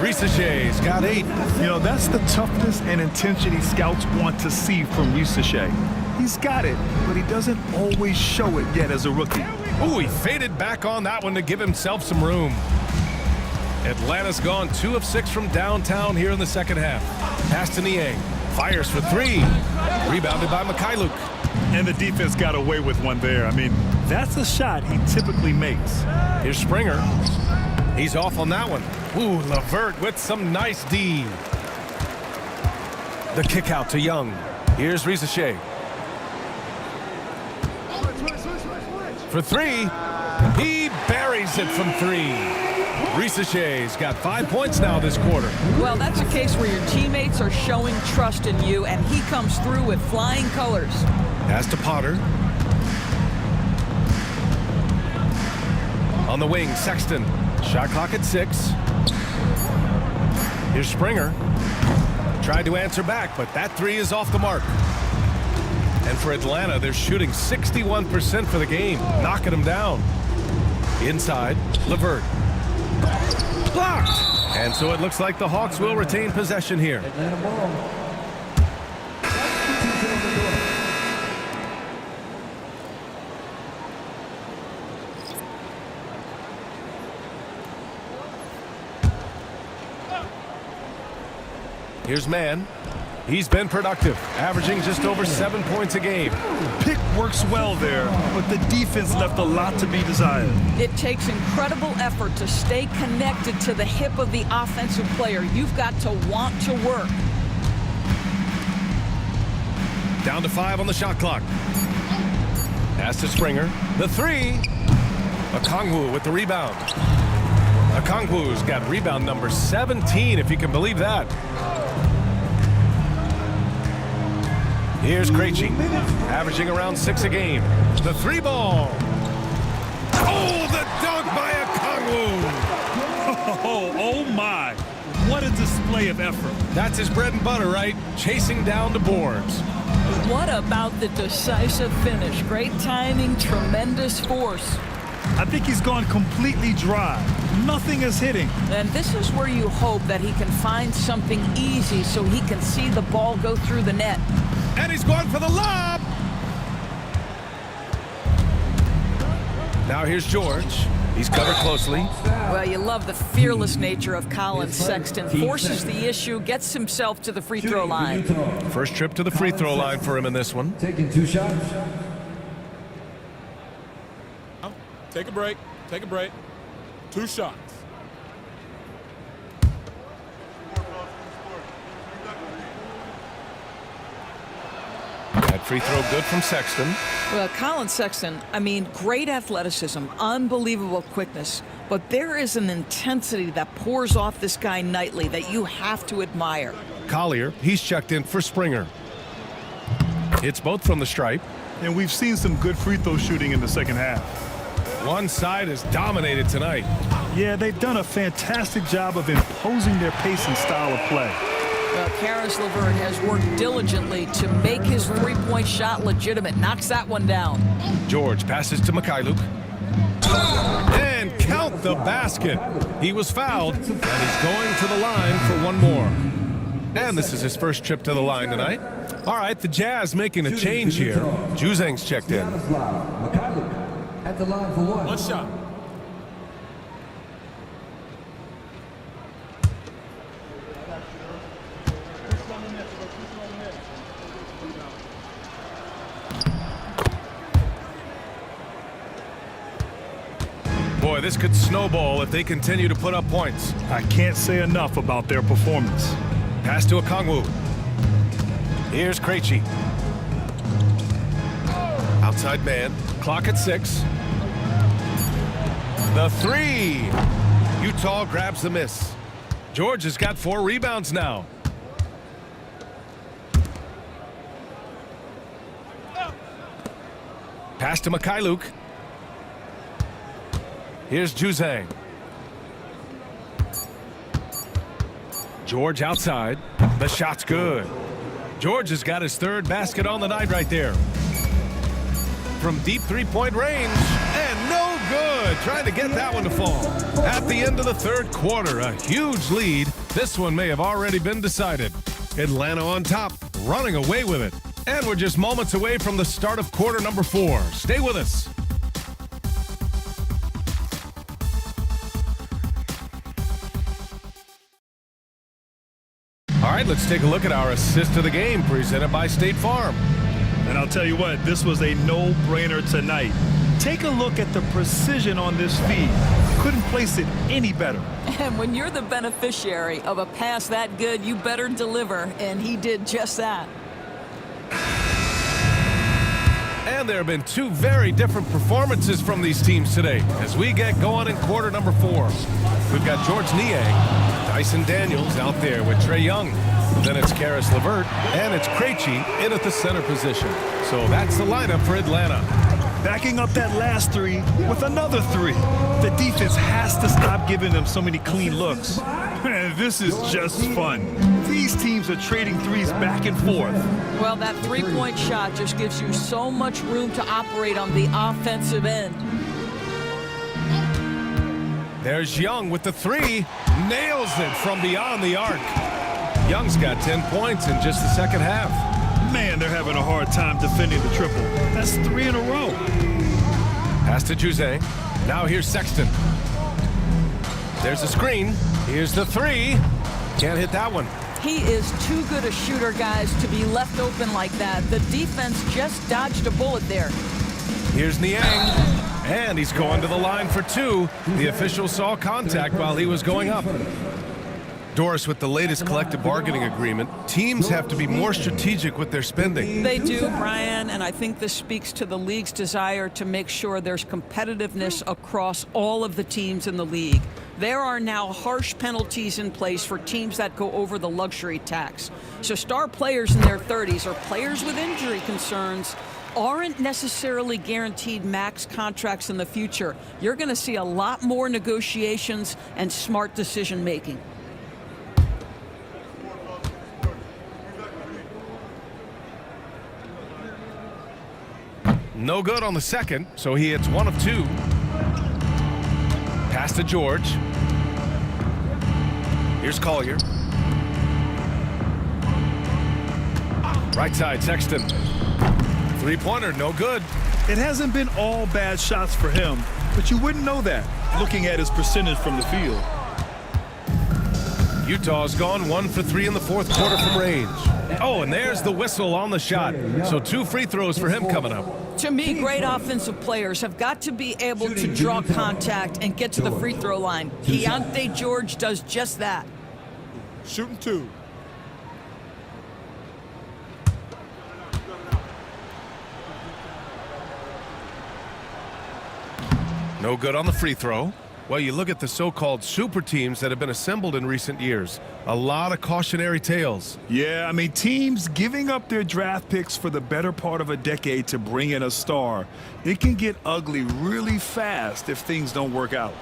Risache's got 8. You know, that's the toughness and intensity scouts want to see from Risache. He's got it, but he doesn't always show it yet as a rookie. Ooh, he faded back on that one to give himself some room. Atlanta's gone 2 of 6 from downtown here in the second half. Pass to Niang. Fires for 3. Rebounded by Mikhailuk. And the defense got away with one there. I mean, that's a shot he typically makes. Here's Springer. He's off on that one. Ooh, LeVert with some nice D. The kick out to Young. Here's Risache. For 3. He buries it from 3. Risache's got 5 points now this quarter. Well, that's a case where your teammates are showing trust in you, and he comes through with flying colors. Pass to Potter. On the wing, Sexton. Shot clock at 6. Here's Springer. Tried to answer back, but that 3 is off the mark. And for Atlanta, they're shooting 61% for the game, knocking them down. Inside, LeVert. Blocked! And so it looks like the Hawks will retain possession here. Here's Mann. He's been productive, averaging just over 7 points a game. Pick works well there, but the defense left a lot to be desired. It takes incredible effort to stay connected to the hip of the offensive player. You've got to want to work. Down to 5 on the shot clock. Pass to Springer. The 3. Okongwu with the rebound. Okongwu's got rebound number 17, if you can believe that. Here's Krejci, averaging around 6 a game. The 3 ball. Oh, the dunk by Okongwu. Oh my. What a display of effort. That's his bread and butter, right? Chasing down the boards. What about the decisive finish? Great timing, tremendous force. I think he's gone completely dry. Nothing is hitting. And this is where you hope that he can find something easy so he can see the ball go through the net. And he's going for the lob. Now here's George. He's covered closely. Well, you love the fearless nature of Colin Sexton. Forces the issue, gets himself to the free throw line. First trip to the free throw line for him in this one. Taking 2 shots. Take a break. Take a break. 2 shots. That free throw good from Sexton. Well, Colin Sexton, I mean, great athleticism, unbelievable quickness, but there is an intensity that pours off this guy nightly that you have to admire. Collier, he's checked in for Springer. It's both from the stripe. And we've seen some good free throw shooting in the second half. One side is dominated tonight. Yeah, they've done a fantastic job of imposing their pace and style of play. Well, Karis LeVert has worked diligently to make his three-point shot legitimate. Knocks that one down. George passes to Mikhailuk. And count the basket. He was fouled, and he's going to the line for one more. And this is his first trip to the line tonight. All right, the Jazz making a change here. Juzang's checked in. At the line for one. One shot. Boy, this could snowball if they continue to put up points. I can't say enough about their performance. Pass to Okongwu. Here's Krejci. Outside man. Clock at 6. The 3. Utah grabs the miss. George has got 4 rebounds now. Pass to Mikhailuk. Here's Juzang. George outside. The shot's good. George has got his 3rd basket on the night right there. From deep 3-point range. And no good. Trying to get that one to fall. At the end of the 3rd quarter, a huge lead. This one may have already been decided. Atlanta on top, running away with it. And we're just moments away from the start of quarter number 4. Stay with us. All right, let's take a look at our assist of the game presented by State Farm. And I'll tell you what, this was a no-brainer tonight. Take a look at the precision on this feed. Couldn't place it any better. And when you're the beneficiary of a pass that good, you better deliver, and he did just that. And there have been 2 very different performances from these teams today as we get going in quarter number 4. We've got George Niang, Dyson Daniels out there with Trae Young. Then it's Karis LeVert, and it's Krejci in at the center position. So that's the lineup for Atlanta. Backing up that last 3 with another 3. The defense has to stop giving them so many clean looks. Man, this is just fun. These teams are trading threes back and forth. Well, that 3-point shot just gives you so much room to operate on the offensive end. There's Young with the 3. Nails it from beyond the arc. Young's got 10 points in just the second half. Man, they're having a hard time defending the triple. That's 3 in a row. Pass to Juzang. Now here's Sexton. There's a screen. Here's the 3. Can't hit that one. He is too good a shooter, guys, to be left open like that. The defense just dodged a bullet there. Here's Niang. And he's going to the line for 2. The official saw contact while he was going up. Doris, with the latest collective bargaining agreement, teams have to be more strategic with their spending. They do, Brian, and I think this speaks to the league's desire to make sure there's competitiveness across all of the teams in the league. There are now harsh penalties in place for teams that go over the luxury tax. So star players in their 30s or players with injury concerns aren't necessarily guaranteed max contracts in the future. You're going to see a lot more negotiations and smart decision making. No good on the second, so he hits 1 of 2. Pass to George. Here's Collier. Right side, Sexton. 3-pointer, no good. It hasn't been all bad shots for him, but you wouldn't know that looking at his percentage from the field. Utah's gone 1 for 3 in the 4th quarter from range. Oh, and there's the whistle on the shot. So 2 free throws for him coming up. To me, great offensive players have got to be able to draw contact and get to the free throw line. Keontae George does just that. Shooting 2. No good on the free throw. Well, you look at the so-called super teams that have been assembled in recent years. A lot of cautionary tales. Yeah, I mean, teams giving up their draft picks for the better part of a decade to bring in a star. It can get ugly really fast if things don't work out.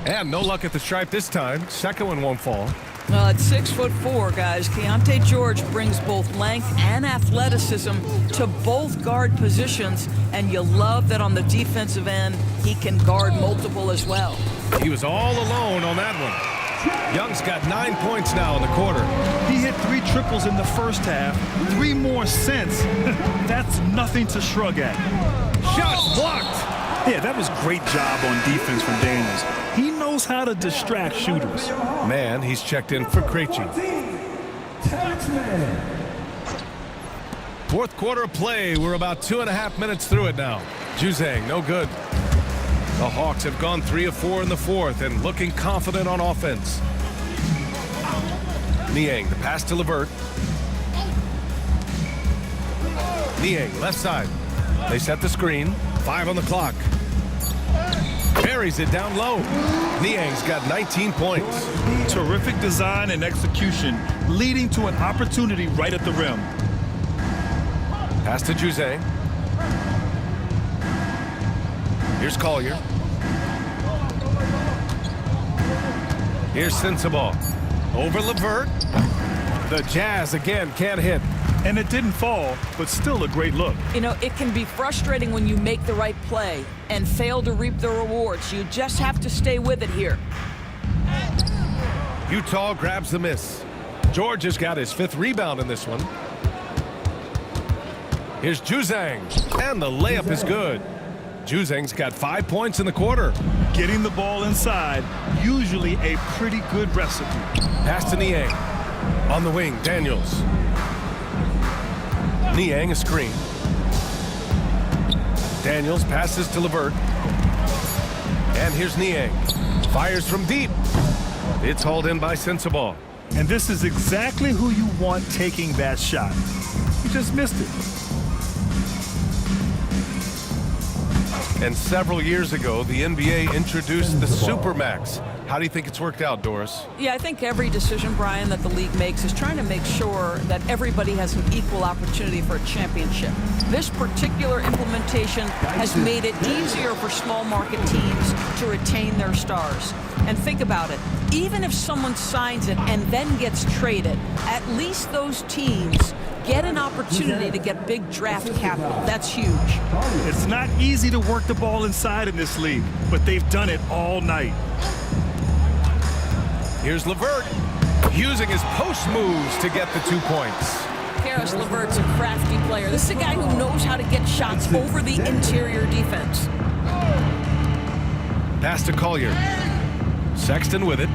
And no luck at the stripe this time. Second one won't fall. Well, at 6'4", guys, Keontae George brings both length and athleticism to both guard positions, and you love that on the defensive end, he can guard multiple as well. He was all alone on that one. Young's got 9 points now in the quarter. He hit 3 triples in the first half, 3 more since. That's nothing to shrug at. Shots blocked. Yeah, that was great job on defense from Daniels. He knows how to distract shooters. Man, he's checked in for Krejci. Fourth quarter of play. We're about 2.5 minutes through it now. Juzang, no good. The Hawks have gone 3 of 4 in the fourth and looking confident on offense. Niang, the pass to Levert. Niang, left side. They set the screen. 5 on the clock. Buries it down low. Niang's got 19 points. Terrific design and execution, leading to an opportunity right at the rim. Pass to Juzang. Here's Collier. Here's Sensabaugh. Over Levert. The Jazz again can't hit. And it didn't fall, but still a great look. You know, it can be frustrating when you make the right play and fail to reap the rewards. You just have to stay with it here. Utah grabs the miss. George has got his 5th rebound in this one. Here's Juzang, and the layup is good. Juzang's got 5 points in the quarter. Getting the ball inside, usually a pretty good recipe. Pass to Niang. On the wing, Daniels. Niang a screen. Daniels passes to Levert. And here's Niang. Fires from deep. It's hauled in by Sensabaugh. And this is exactly who you want taking that shot. You just missed it. And several years ago, the NBA introduced the Supermax. How do you think it's worked out, Doris? Yeah, I think every decision, Brian, that the league makes is trying to make sure that everybody has an equal opportunity for a championship. This particular implementation has made it easier for small market teams to retain their stars. And think about it. Even if someone signs it and then gets traded, at least those teams get an opportunity to get big draft capital. That's huge. It's not easy to work the ball inside in this league, but they've done it all night. Here's Levert, using his post moves to get the 2 points. Karis LeVert's a crafty player. This is a guy who knows how to get shots over the interior defense. Pass to Collier. Sexton with it.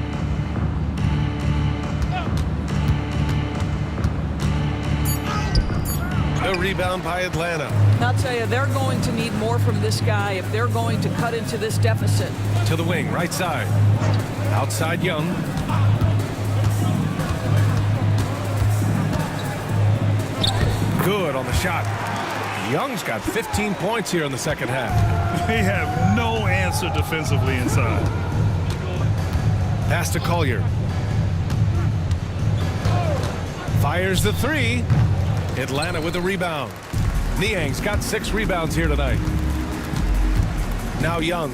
The rebound by Atlanta. I'll tell you, they're going to need more from this guy if they're going to cut into this deficit. To the wing, right side. Outside Young. Good on the shot. Young's got 15 points here in the second half. They have no answer defensively inside. Pass to Collier. Fires the 3. Atlanta with the rebound. Niang's got 6 rebounds here tonight. Now Young.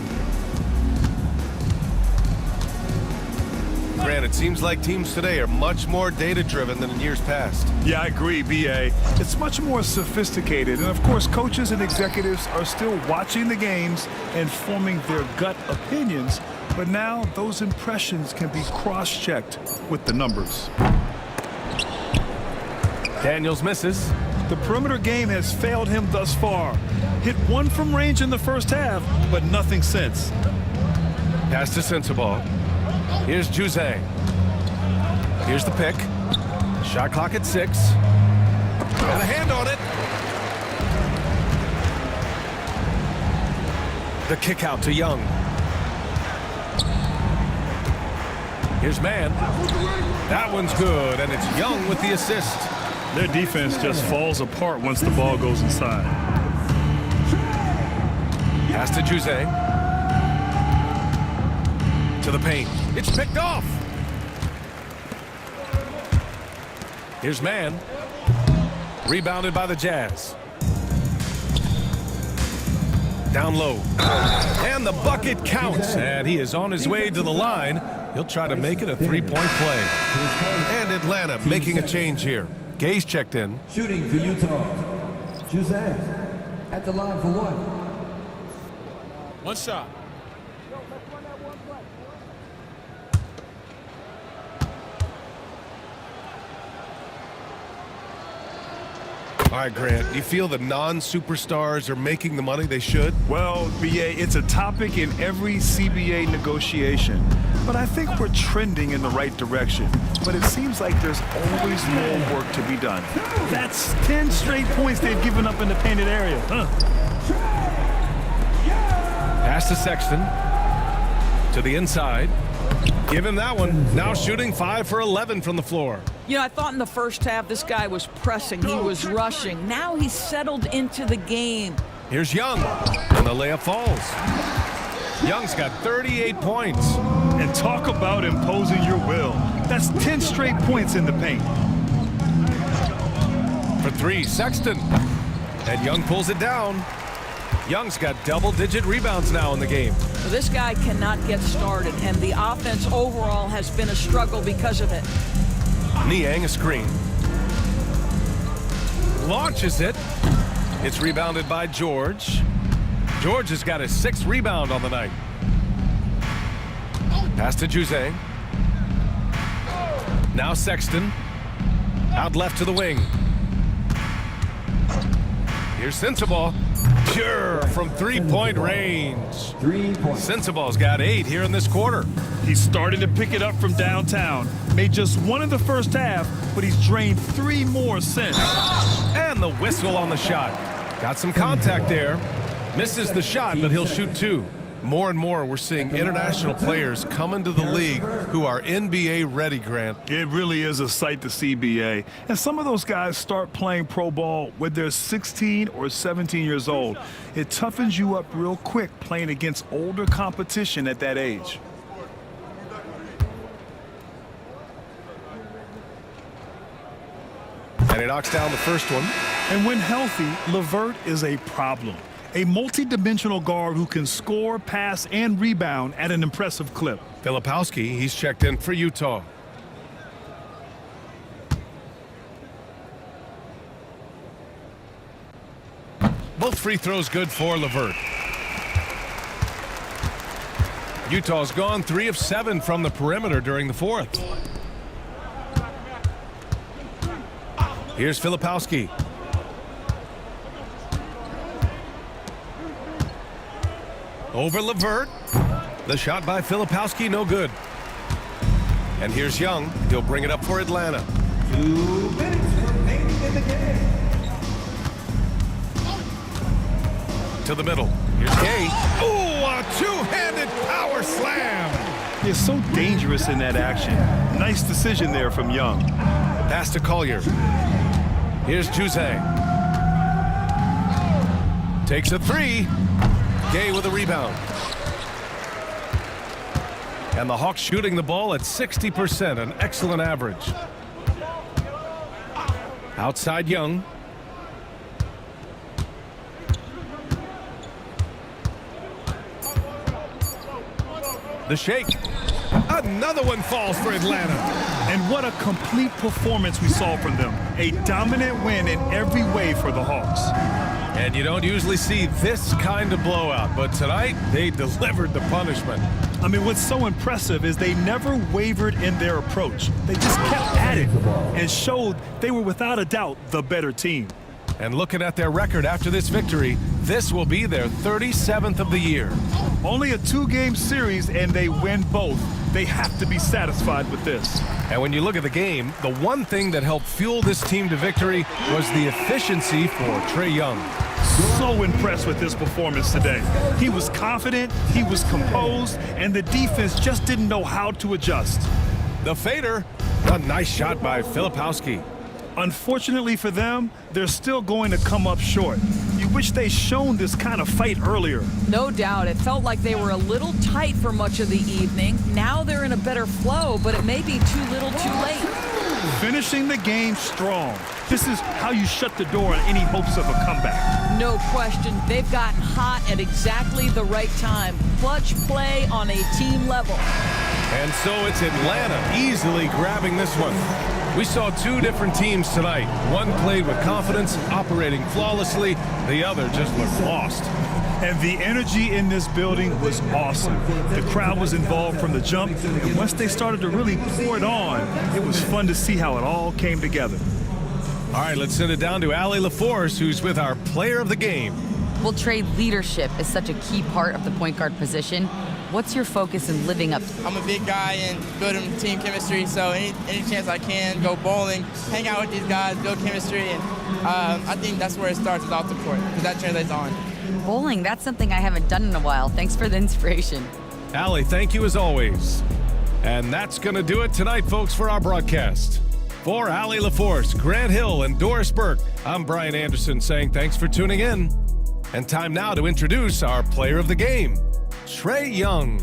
Grant, it seems like teams today are much more data-driven than in years past. Yeah, I agree, B.A. It's much more sophisticated. And, of course, coaches and executives are still watching the games and forming their gut opinions. But now those impressions can be cross-checked with the numbers. Daniels misses. The perimeter game has failed him thus far. Hit 1 from range in the first half, but nothing since. Pass to Sensabaugh. Here's Juzang. Here's the pick. Shot clock at 6. And a hand on it. The kick out to Young. Here's Mann. That one's good, and it's Young with the assist. Their defense just falls apart once the ball goes inside. Pass to Juzang. To the paint. It's picked off. Here's Mann. Rebounded by the Jazz. Down low. And the bucket counts. And he is on his way to the line He'll try to make it a three-point play. And Atlanta making a change here. Gay's checked in. Shooting for Utah, Jose at the line for one. One shot. All right, Grant, do you feel the non-superstars are making the money they should? Well, BA, it's a topic in every CBA negotiation. But I think we're trending in the right direction. But it seems like there's always more work to be done. That's 10 straight points they've given up in the painted area. Pass to Sexton. To the inside. Give him that one. Now shooting 5 for 11 from the floor. You know, I thought in the first half this guy was pressing, he was rushing. Now he's settled into the game. Here's Young, and the layup falls. Young's got 38 points. And talk about imposing your will. That's 10 straight points in the paint. For 3, Sexton. And Young pulls it down. Young's got double-digit rebounds now in the game. So this guy cannot get started, and the offense overall has been a struggle because of it. Niang a screen. Launches it. It's rebounded by George. George has got his 6th rebound on the night. Pass to Jose. Now Sexton. Out left to the wing. Here's Sensabaugh. Pure from three-point range. 3 points. Sensabaugh's got 8 here in this quarter. He's starting to pick it up from downtown. Made just 1 in the first half, but he's drained 3 more since. And the whistle on the shot. Got some contact there. Misses the shot, but he'll shoot 2. More and more, we're seeing international players come into the league who are NBA ready, Grant. It really is a sight to see, BA. And some of those guys start playing pro ball when they're 16 or 17 years old. It toughens you up real quick playing against older competition at that age. And he knocks down the first one. And when healthy, LeVert is a problem. A multi-dimensional guard who can score, pass, and rebound at an impressive clip. Filipowski, he's checked in for Utah. Both free throws good for LeVert. Utah's gone 3 of 7 from the perimeter during the 4th. Here's Filipowski. Over LeVert. The shot by Filipowski, no good. And here's Young. He'll bring it up for Atlanta. 2 minutes remaining in the game. To the middle. Here's Gay. Ooh, a two-handed power slam. He's so dangerous in that action. Nice decision there from Young. Pass to Collier. Here's Jose. Takes a 3. Gay with a rebound. And the Hawks shooting the ball at 60%, an excellent average. Outside Young. The shake. Another one falls for Atlanta. And what a complete performance we saw from them. A dominant win in every way for the Hawks. And you don't usually see this kind of blowout, but tonight they delivered the punishment. I mean, what's so impressive is they never wavered in their approach. They just kept at it and showed they were without a doubt the better team. And looking at their record after this victory, this will be their 37th of the year. Only a 2-game series and they win both. They have to be satisfied with this. And when you look at the game, the one thing that helped fuel this team to victory was the efficiency for Trae Young. So impressed with his performance today. He was confident, he was composed, and the defense just didn't know how to adjust. The fader, a nice shot by Filipowski. Unfortunately for them, they're still going to come up short. You wish they'd shown this kind of fight earlier. No doubt. It felt like they were a little tight for much of the evening. Now they're in a better flow, but it may be too little too late. Finishing the game strong. This is how you shut the door on any hopes of a comeback. No question. They've gotten hot at exactly the right time. Clutch play on a team level. And so it's Atlanta easily grabbing this one. We saw two different teams tonight. One played with confidence, operating flawlessly. The other just looked lost. And the energy in this building was awesome. The crowd was involved from the jump, and once they started to really pour it on, it was fun to see how it all came together. All right, let's send it down to Allie LaForce, who's with our player of the game. Well, Trey, leadership is such a key part of the point guard position. What's your focus in living up? I'm a big guy and building team chemistry, so any chance I can, go bowling, hang out with these guys, build chemistry, and I think that's where it starts is off the court, because that translates on. Bowling, that's something I haven't done in a while. Thanks for the inspiration. Allie, thank you as always. And that's going to do it tonight, folks, for our broadcast. For Allie LaForce, Grant Hill, and Doris Burke, I'm Brian Anderson saying thanks for tuning in. And time now to introduce our player of the game, Trae Young.